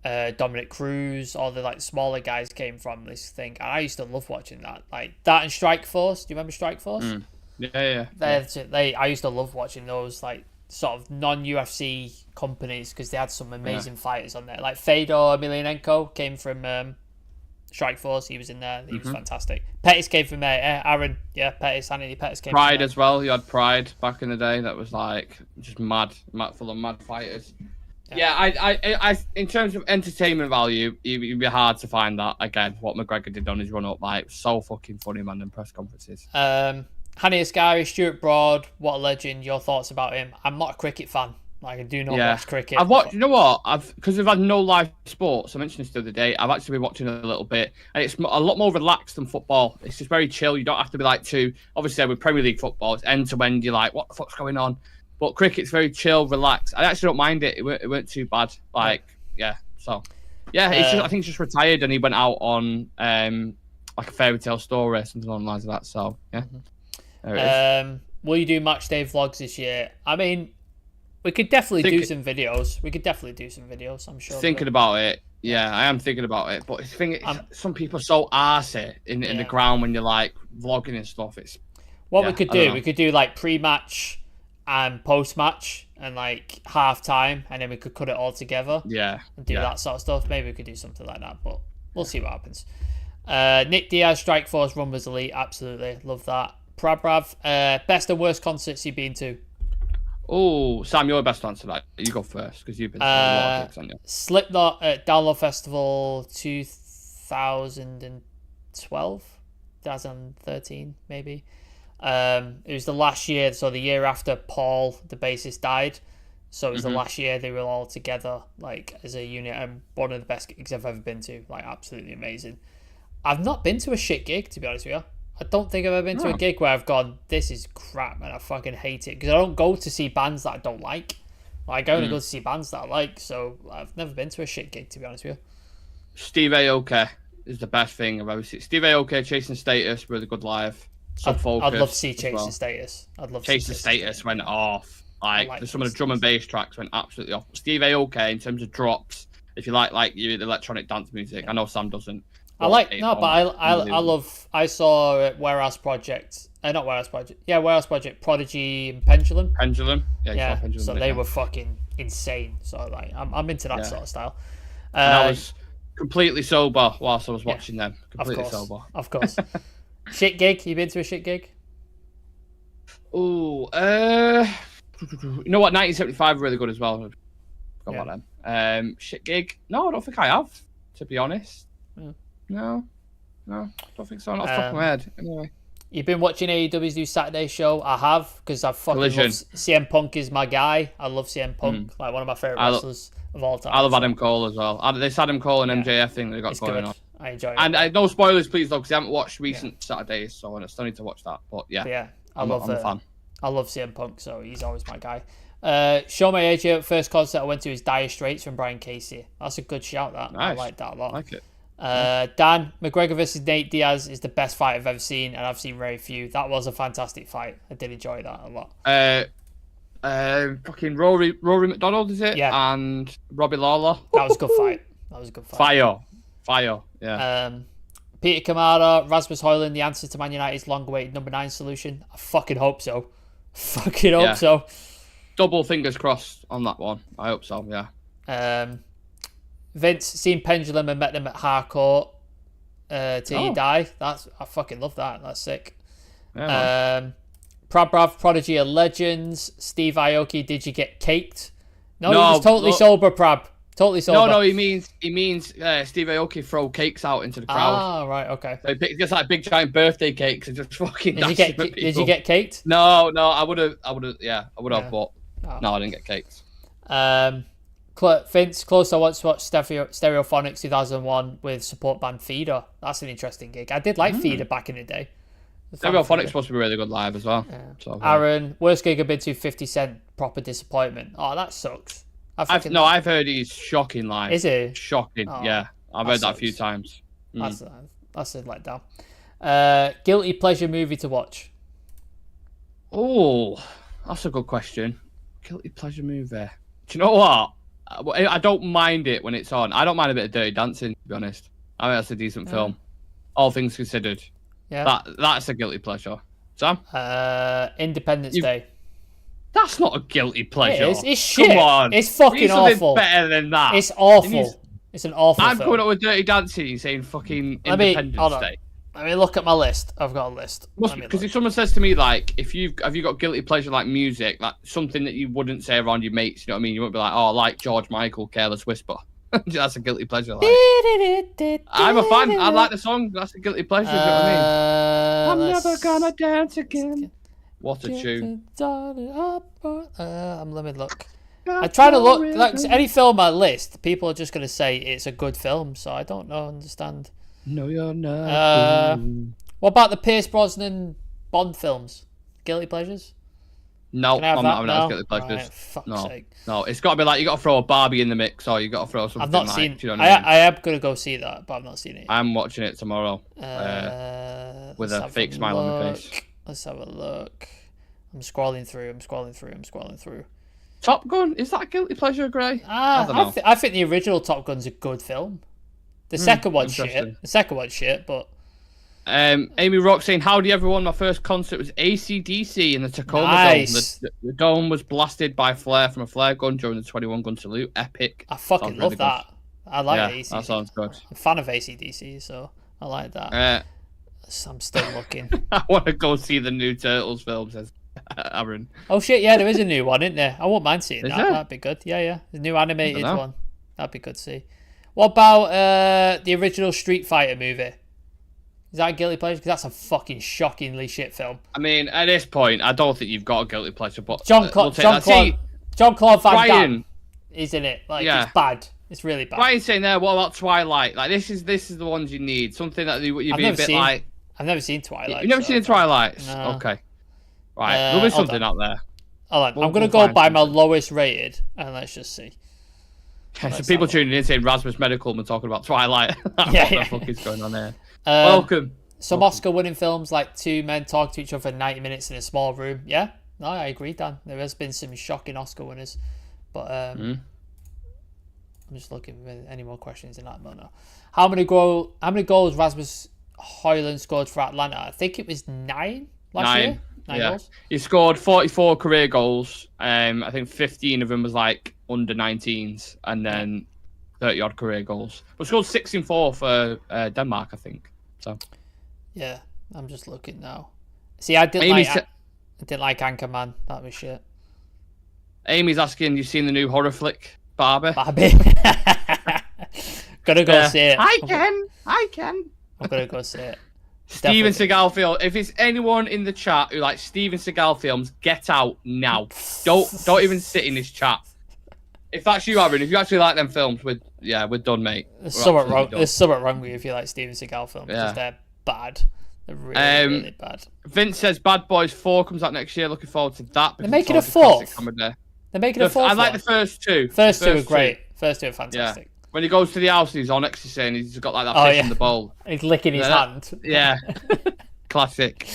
Dominic Cruz, all the like smaller guys came from this thing. And I used to love watching that, like that and Strike Force. Do you remember Strike Force? Yeah. I used to love watching those like sort of non-UFC companies because they had some amazing fighters on there. Like Fedor Emelianenko came from Strike Force. He was in there. He was fantastic. Pettis came from there. Aaron, Pettis, Anthony Pettis came Pride from there. as well. You had Pride back in the day. That was like just mad, full of mad fighters. Yeah, I in terms of entertainment value, it'd be hard to find that again. What McGregor did on his run up, like so fucking funny, man. In press conferences. Hani Ascari, Stuart Broad, what a legend. Your thoughts about him? I'm not a cricket fan. Like, I do not watch cricket. I've watched. You know what? Because we've had no live sports. I mentioned this the other day. I've actually been watching a little bit, and it's a lot more relaxed than football. It's just very chill. You don't have to be like too. Obviously, with Premier League football, it's end to end. You're like, what the fuck's going on? But cricket's very chill, relaxed. I actually don't mind it. It weren't too bad. Like, yeah. So, yeah. I think he's just retired, and he went out on like a fairy tale story or something along the lines of that. So, yeah. There it is. Will you do match day vlogs this year? I mean, we could definitely do some videos. I'm sure. Thinking about it. Yeah, I am thinking about it. But the thing is, some people are so arsey in the ground when you're like vlogging and stuff. It's what we could do. We could do like pre-match and post-match and like half-time, and then we could cut it all together. Yeah. And do that sort of stuff. Maybe we could do something like that, but we'll see what happens. Nick Diaz, Strike Force, Rumbers Elite. Absolutely. Love that. Prabrav, best and worst concerts you've been to? Oh, Sam, you're the best to answer that. You go first, because you've been to a lot of gigs, haven't you? Slipknot at Download Festival 2012? 2013, maybe. It was the last year, so the year after Paul, the bassist, died. So it was the last year they were all together, like, as a unit, and one of the best gigs I've ever been to. Like, absolutely amazing. I've not been to a shit gig, to be honest with you. I don't think I've ever been to a gig where I've gone, this is crap and I fucking hate it. Because I don't go to see bands that I don't like. Like, I only go to see bands that I like. So I've never been to a shit gig, to be honest with you. Steve Aoki is the best thing I've ever seen. Steve Aoki, Chasing Status, really good live. I'd love to see Chasing Status. Chasing Status went off. Like some of the drum and bass tracks went absolutely off. Steve Aoki, in terms of drops, if you like your electronic dance music, I know Sam doesn't. I saw Warehouse Project. Not Warehouse Project. Yeah, Warehouse Project, Prodigy, and Pendulum. Yeah. Pendulum, so they were fucking insane. So like, I'm into that sort of style. And I was completely sober whilst I was watching them. Completely sober. Of course. Shit gig? You been to a shit gig? Oh, you know what? 1975 were really good as well. Forgot about them. Shit gig? No, I don't think I have. To be honest. No, don't think so. Not off the top of my head. Anyway. You've been watching AEW's new Saturday show? I have, because I fucking love CM Punk is my guy. I love CM Punk, like one of my favourite wrestlers of all time. I love Adam Cole as well. This Adam Cole and MJF thing that they got going on. I enjoy it. And no spoilers, please, though, because I haven't watched recent Saturdays, so I still need to watch that. But I'm a fan. I love CM Punk, so he's always my guy. Show my age here. First concert I went to is Dire Straits from Brian Casey. That's a good shout. Nice. I like that a lot. I like it. Dan, McGregor versus Nate Diaz is the best fight I've ever seen, and I've seen very few. That was a fantastic fight. I did enjoy that a lot. Fucking Rory McDonald, is it? Yeah. And Robbie Lawler. That was a good fight. Fire. Yeah. Peter Kamara, Rasmus Hojlund, the answer to Man United's long-awaited number 9 solution. I fucking hope so. So. Double fingers crossed on that one. I hope so. Yeah. Vince, seen Pendulum and met them at Hardcore till you die. I fucking love that. That's sick. Yeah, Prabrav, Prodigy are legends. Steve Aoki, did you get caked? No, he was totally sober, Prab. Totally sober. No, he means Steve Aoki throw cakes out into the crowd. Ah, right, okay. So he just like big giant birthday cakes and just fucking. Did you get caked? No, I would have, but no, I didn't get caked. Vince, close. I once watched Stereophonics 2001 with support band Feeder. That's an interesting gig. I did like Feeder back in the day. Stereophonics supposed to be really good live as well. Yeah. So, Aaron, worst gig I've been to, 50 Cent, proper disappointment. Oh, that sucks. I've heard he's shocking live. Is he? Shocking, yeah. I've heard that a few times. That's a letdown. Guilty pleasure movie to watch? Oh, that's a good question. Guilty pleasure movie. Do you know what? I don't mind it when it's on. I don't mind a bit of Dirty Dancing, to be honest. I think that's a decent film. All things considered. Yeah. That's a guilty pleasure. Sam? Independence Day. That's not a guilty pleasure. It is. It's shit. Come on. It's fucking awful. Better than that. It's awful. It's an awful I'm film. going up with Dirty Dancing saying fucking Independence Day. Let me look at my list. I've got a list. Because if someone says to me, like, have you got guilty pleasure like music, like something that you wouldn't say around your mates, you know what I mean? You wouldn't be like, oh, I like George Michael, Careless Whisper. That's a guilty pleasure. Like. I'm a fan. I like the song. That's a guilty pleasure. You know what I mean? I'm never gonna dance again. What a tune. Let me look. I'm trying to look. Like any film I list, people are just going to say it's a good film. So I don't understand. No, you're not. What about the Pierce Brosnan Bond films? Guilty pleasures? No, I'm not having no? Guilty pleasures. Right, fuck's No, sake. no, it's got to be like you got to throw a Barbie in the mix, or you got to throw something. I've not like, seen. you know what I mean? I am going to go see that, but I've not seen it. I'm watching it tomorrow with a fake smile on my face. Let's have a look. I'm scrolling through. Top Gun, is that a guilty pleasure, Gray? I don't know. I think the original Top Gun's a good film. The second one's shit. But Amy Rock saying, howdy everyone, my first concert was AC/DC in the Tacoma Dome. The dome was blasted by flare from a flare gun during the 21 gun salute. Epic. I fucking love that. I like AC/DC. That sounds good. I'm a fan of AC/DC, so I like that. I'm still looking. I want to go see the new Turtles film, says Aaron. Oh shit, yeah, there is a new one, isn't there? I won't mind seeing that. There? That'd be good. Yeah. The new animated one. That'd be good to see. What about the original Street Fighter movie? Is that a guilty pleasure? Because that's a fucking shockingly shit film. I mean, at this point, I don't think you've got a guilty pleasure, but Jean-Claude Van Damme is in it. Like, it's bad. It's really bad. Brian's saying there, what about Twilight? Like, this is the ones you need. Something that you'd be a bit like... I've never seen Twilight. You've never seen Twilight? No. Okay. Right, there'll be something out there. Hold on. I'm going to go by my lowest rated, and let's just see. So people tuning in saying Rasmus Medical and talking about Twilight. What the fuck is going on there? Welcome. Some Oscar-winning films like Two Men Talk to Each Other for 90 minutes in a small room. Yeah, no, I agree, Dan. There has been some shocking Oscar winners, but I'm just looking for any more questions in that. No. How many goals Rasmus Hojlund scored for Atlanta? I think it was 9 last year. 9 goals. He scored 44 career goals. I think 15 of them was like under 19s, and then 30 odd career goals. But scored 6 in 4 for Denmark, I think. So. Yeah, I'm just looking now. See, I didn't like Anchorman. That was shit. Amy's asking, you seen the new horror flick, Barbie? Gotta go see it. I can. I'm gonna go see it. Steven Seagal film. If it's anyone in the chat who likes Steven Seagal films, get out now. Don't even sit in this chat. If that's you, Aaron, if you actually like them films, we're done, mate. There's something wrong. There's something wrong with you if you like Steven Seagal films. Because they're bad. They're really bad. Vince says Bad Boys 4 comes out next year. Looking forward to that. They're making a 4th. They're making a 4th. I like the first 2. First 2 are great. First 2 are fantastic. Yeah. When he goes to the house, he's on ecstasy and he's got like that fish in the bowl. He's licking his hand. Yeah. Classic.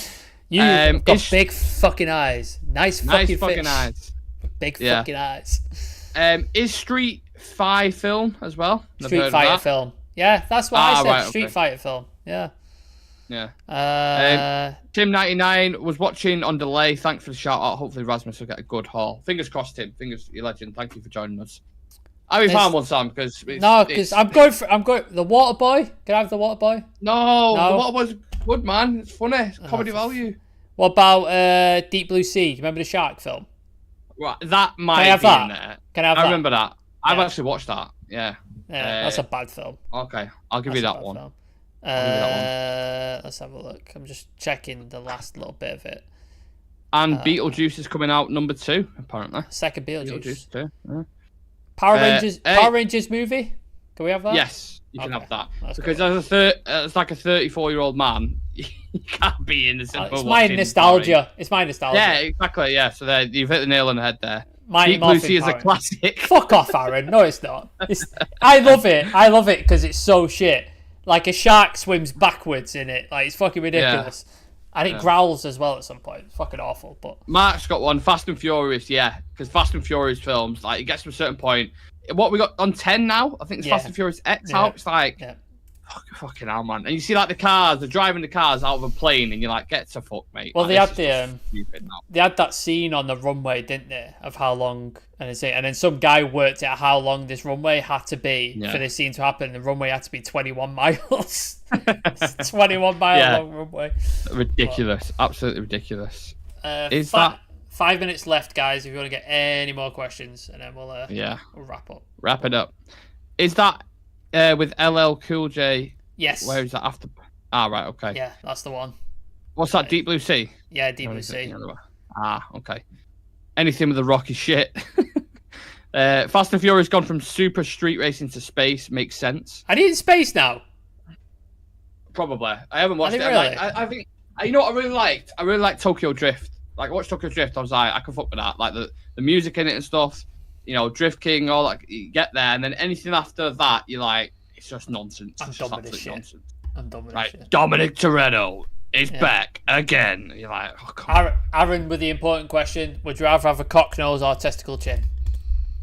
You've got big fucking eyes. Nice fucking eyes. Big fucking eyes. Is Street Fighter film as well? Street Fighter film. Yeah, that's what I said. Right, Street Fighter film. Yeah. Yeah. Tim99 was watching on delay. Thanks for the shout out. Hopefully Rasmus will get a good haul. Fingers crossed, Tim. You're legend. Thank you for joining us. I mean, found one, Sam, because I'm going the Water Boy. Can I have the Water Boy? No, the Water Boy's good, man. It's funny. It's comedy value. What about Deep Blue Sea? Do you remember the shark film? Right, that might be in there. Can I have that? I remember that. I've actually watched that. Yeah. Yeah, that's a bad film. Okay, I'll give you that one. Let's have a look. I'm just checking the last little bit of it. And Beetlejuice is coming out number 2, apparently. Second Beetlejuice too. Yeah. Power Rangers movie. Can we have that? Yes, you can have that. Because as like a 34-year-old man, you can't be in the cinema. It's my nostalgia. Yeah, exactly. Yeah, so you've hit the nail on the head there. Deep Blue Sea is a classic. Fuck off, Aaron. No, it's not. I love it because it's so shit. Like a shark swims backwards in it. Like it's fucking ridiculous. Yeah. And it growls as well at some point. It's fucking awful. But Mark's got one. Fast and Furious, because Fast and Furious films, like it gets to a certain point. What we got on 10 now? I think it's Fast and Furious X out. It's like fucking hell, man. And you see like the cars, they're driving the cars out of a plane, and you're like, get to fuck, mate. Well, they had that scene on the runway, didn't they, of how long, and then some guy worked out how long this runway had to be for this scene to happen. The runway had to be 21 miles. 21 mile long runway. Ridiculous, absolutely ridiculous. Is that 5 minutes left, guys? If you want to get any more questions, and then we'll wrap up. Wrap it up. Is that with LL Cool J? Yes. Where is that after? Ah, right. Okay. Yeah, that's the one. What's that? Deep Blue Sea. Yeah, Deep Blue Sea. Ah, okay. Anything with the Rocky shit. Fast and Furious gone from super street racing to space. Makes sense. Are they in space now? Probably. I haven't watched it. Really? I think you know what I really liked? I really liked Tokyo Drift. Like I watched Tokyo Drift, I was like, I can fuck with that. Like the music in it and stuff. You know, Drift King, all that. You get there, and then anything after that, you're like, it's just nonsense. I'm done with this shit. Nonsense. I'm done with Right, this shit. Dominic Toretto is back again. You're like, oh God. Aaron, with the important question: would you rather have a cock nose or a testicle chin?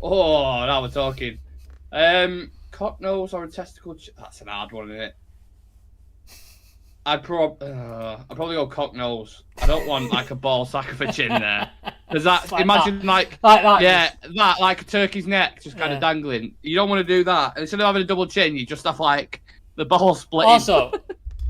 Oh, now we're talking. Cock nose or a testicle chin? That's an hard one, isn't it? I'd probably go cock nose. I don't want like a ball sack of a chin there. Because that, like imagine that. like that, yeah, that like a turkey's neck just kind of dangling. You don't want to do that. Instead of having a double chin, you just have like the ball splitting. Also,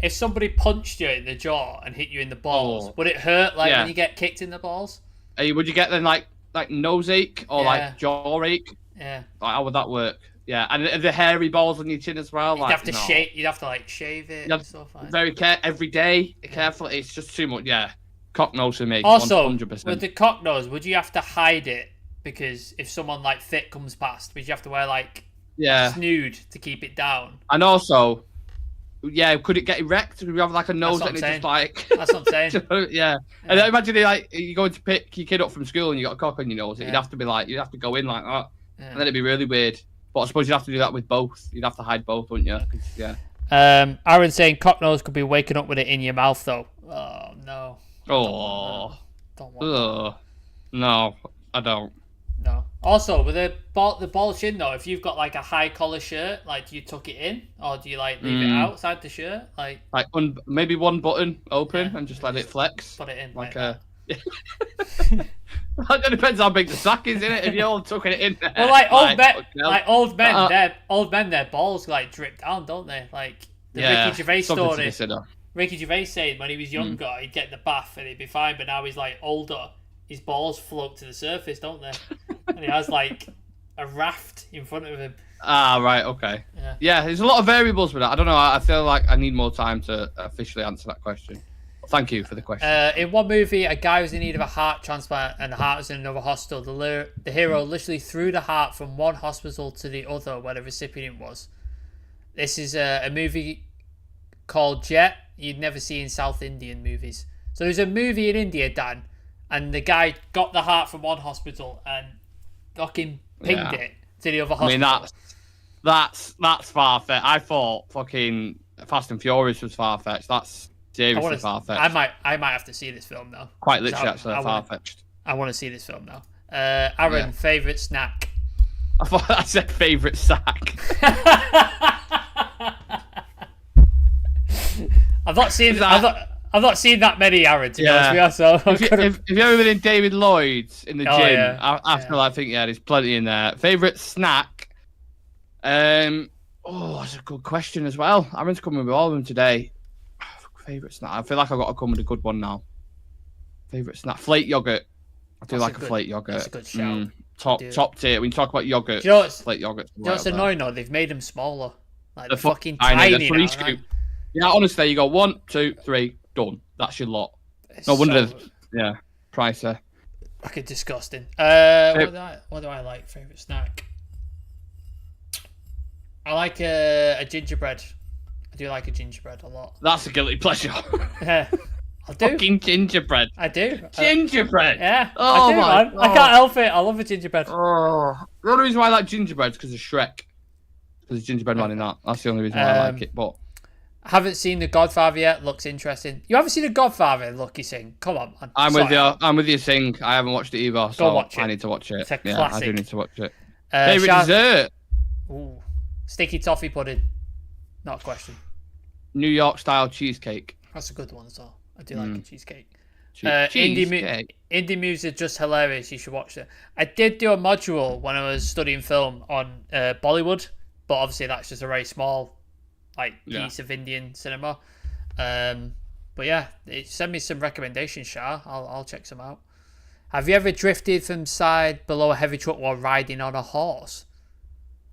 if somebody punched you in the jaw and hit you in the balls, would it hurt like when you get kicked in the balls? Would you get then like nose ache or like jaw ache? Yeah. Like, how would that work? Yeah, and the hairy balls on your chin as well. You'd have to shave. You'd have to like shave it. And stuff like very every day, carefully. It's just too much. Yeah, cock nose for me. Also, 100%. with the cock nose, would you have to hide it? Because if someone like fit comes past, would you have to wear like snood to keep it down? And also, could it get erect? Would you have like a nose that just like? That's what I'm saying. Yeah. And imagine you're going to pick your kid up from school and you got a cock on your nose. You'd have to be like, you'd have to go in like that, and then it'd be really weird. But I suppose you'd have to do that with both. You'd have to hide both, wouldn't you? Yeah. Aaron saying cock nose could be waking up with it in your mouth though. Oh no. Oh. Don't want that. No, I don't. No. Also, with the ball chin though, if you've got like a high collar shirt, like do you tuck it in or do you like leave it outside the shirt? Like maybe one button open and just let it flex. Put it in like a. It depends how big the sack is, innit? If you're all tucking it in there. Well, old men, their balls like drip down, don't they? Like the Ricky Gervais story. Ricky Gervais saying when he was younger, he'd get in the bath and he'd be fine, but now he's like older, his balls float to the surface, don't they? And he has like a raft in front of him. Ah, right, okay. Yeah, there's a lot of variables with that. I don't know. I feel like I need more time to officially answer that question. Thank you for the question. In one movie, a guy was in need of a heart transplant and the heart was in another hospital. The hero literally threw the heart from one hospital to the other where the recipient was. This is a movie called Jet. You'd never see in South Indian movies. So there's a movie in India, Dan, and the guy got the heart from one hospital and fucking pinged it to the other hospital. I mean, that's far-fetched. I thought fucking Fast and Furious was far-fetched. That's seriously far-fetched. I might have to see this film now. Quite literally, actually, far-fetched. I want to see this film now. Aaron, favourite snack? I thought I said favourite sack. I've not seen that many, Aaron, to be honest with you. So if you've ever been in David Lloyd's in the gym, after I think there's plenty in there. Favourite snack? That's a good question as well. Aaron's coming with all of them today. Favourite snack? I feel like I've got to come with a good one now. Favourite snack? Flake yogurt. I do like a flake yogurt. That's a good shout. Top tier. When you talk about yogurt, flake yogurt. You know what's annoying though? They've made them smaller. Like they're fucking tiny. The free scoop. Yeah, honestly, you go 1, 2, 3, done. That's your lot. No wonder. Price there. Fucking disgusting. What do I like? Favourite snack? I like a gingerbread. I do like a gingerbread a lot. That's a guilty pleasure. Yeah, I do. Fucking gingerbread. I do. Gingerbread. Yeah. Oh, I do, man. I can't help it. I love a gingerbread. Oh. The only reason why I like gingerbread is because of Shrek. Because there's gingerbread man in that. That's the only reason why I like it. But I haven't seen The Godfather yet. Looks interesting. You haven't seen The Godfather, Lucky Singh? Come on, man. I'm with you, Singh. I haven't watched it either. So watch it. I need to watch it. It's a classic. I do need to watch it. Favourite dessert? Ooh. Sticky toffee pudding. Not a question. New York style cheesecake. That's a good one as well. I do like a cheesecake. Indie Muse is just hilarious. You should watch it. I did do a module when I was studying film on Bollywood, but obviously that's just a very small piece of Indian cinema. But yeah, send me some recommendations, Shah. I'll check some out. Have you ever drifted from side below a heavy truck while riding on a horse?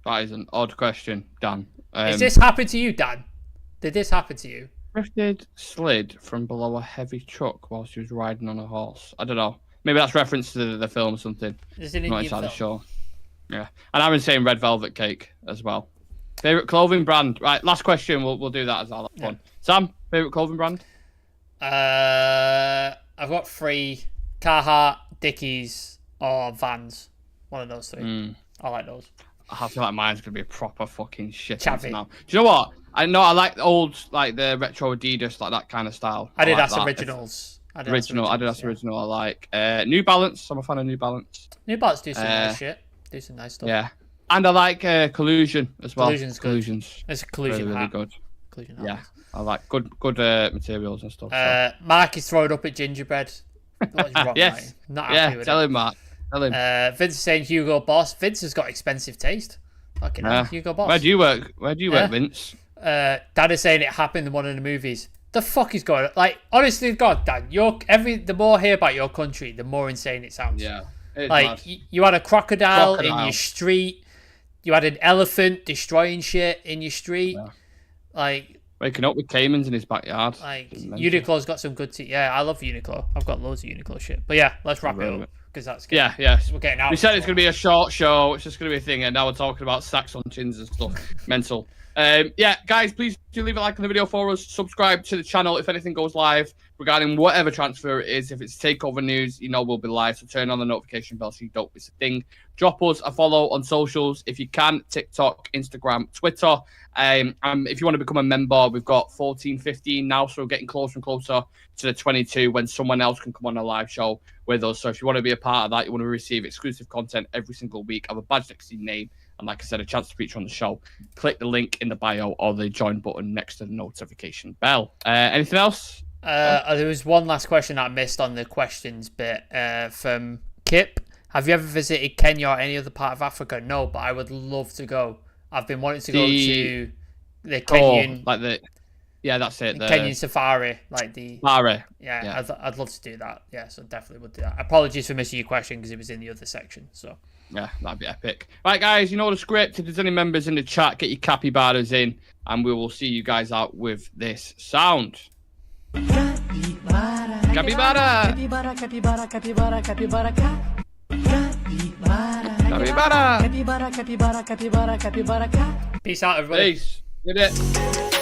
That is an odd question, Dan. Has this happened to you, Dan? Did this happen to you? Drifted, slid from below a heavy truck while she was riding on a horse. I don't know. Maybe that's reference to the film or something. Is it an Indian film? Sure. Yeah, and I'm saying red velvet cake as well. Favorite clothing brand? Right, last question. We'll do that as our last one. Sam, favorite clothing brand? I've got 3: Carhartt, Dickies, or Vans. One of those 3. I like those. I feel like mine's gonna be a proper fucking shit Chavvy. now. Do you know what? I like the old, like the retro Adidas, like that kind of style. Adidas like Originals. Adidas Original. I like New Balance. I'm a fan of New Balance. New Balance do some nice shit. Do some nice stuff. Yeah, and I like Collusion as well. Collusion's good. It's a Collusion really hat. good. Collusion Yeah, hat. I like good materials and stuff. So. Mark is throwing up at gingerbread. What is wrong, yes. mate? Not happy with tell it. him, Mark. Tell him. Vince is saying Hugo Boss. Vince has got expensive taste. Fucking hell, Hugo Boss. Where do you work? Vince? Dad is saying it happened in one of the movies. The fuck is going on? Like, honestly, God, Dad, the more I hear about your country, the more insane it sounds. Yeah. Like, you had a crocodile in your street. You had an elephant destroying shit in your street. Yeah. Like, waking up with caimans in his backyard. Like, Uniqlo's got some good tea. Yeah, I love Uniqlo. I've got loads of Uniqlo shit. But yeah, let's wrap it up. Because that's good. Yeah. We're getting out. We said it's going to be a short show. It's just going to be a thing. And now we're talking about sacks on chins and stuff. Mental. Yeah, guys, please do leave a like on the video for us. Subscribe to the channel if anything goes live regarding whatever transfer it is. If it's takeover news, we'll be live. So turn on the notification bell so you don't miss a thing. Drop us a follow on socials if you can. TikTok, Instagram, Twitter. If you want to become a member, we've got 14, 15 now. So we're getting closer and closer to the 22 when someone else can come on a live show with us. So if you want to be a part of that, you want to receive exclusive content every single week, have a badge next to your name, and like I said, a chance to feature on the show, click the link in the bio or the join button next to the notification bell. Anything else? There was one last question that I missed on the questions bit from Kip. Have you ever visited Kenya or any other part of Africa? No, but I would love to go. I've been wanting to go to the Kenyan... Yeah, that's it. The Kenyan safari, like the... Safari. Yeah. I'd love to do that. Yeah, so definitely would do that. Apologies for missing your question because it was in the other section, so... Yeah, that'd be epic. Right, guys, you know the script. If there's any members in the chat, get your capybaras in, and we will see you guys out with this sound. Capybara. Capybara. Capybara. Capybara. Capybara. Capybara. Capybara. Capybara. Capybara. Capybara. Capybara. Peace out, everybody. Peace. Did it.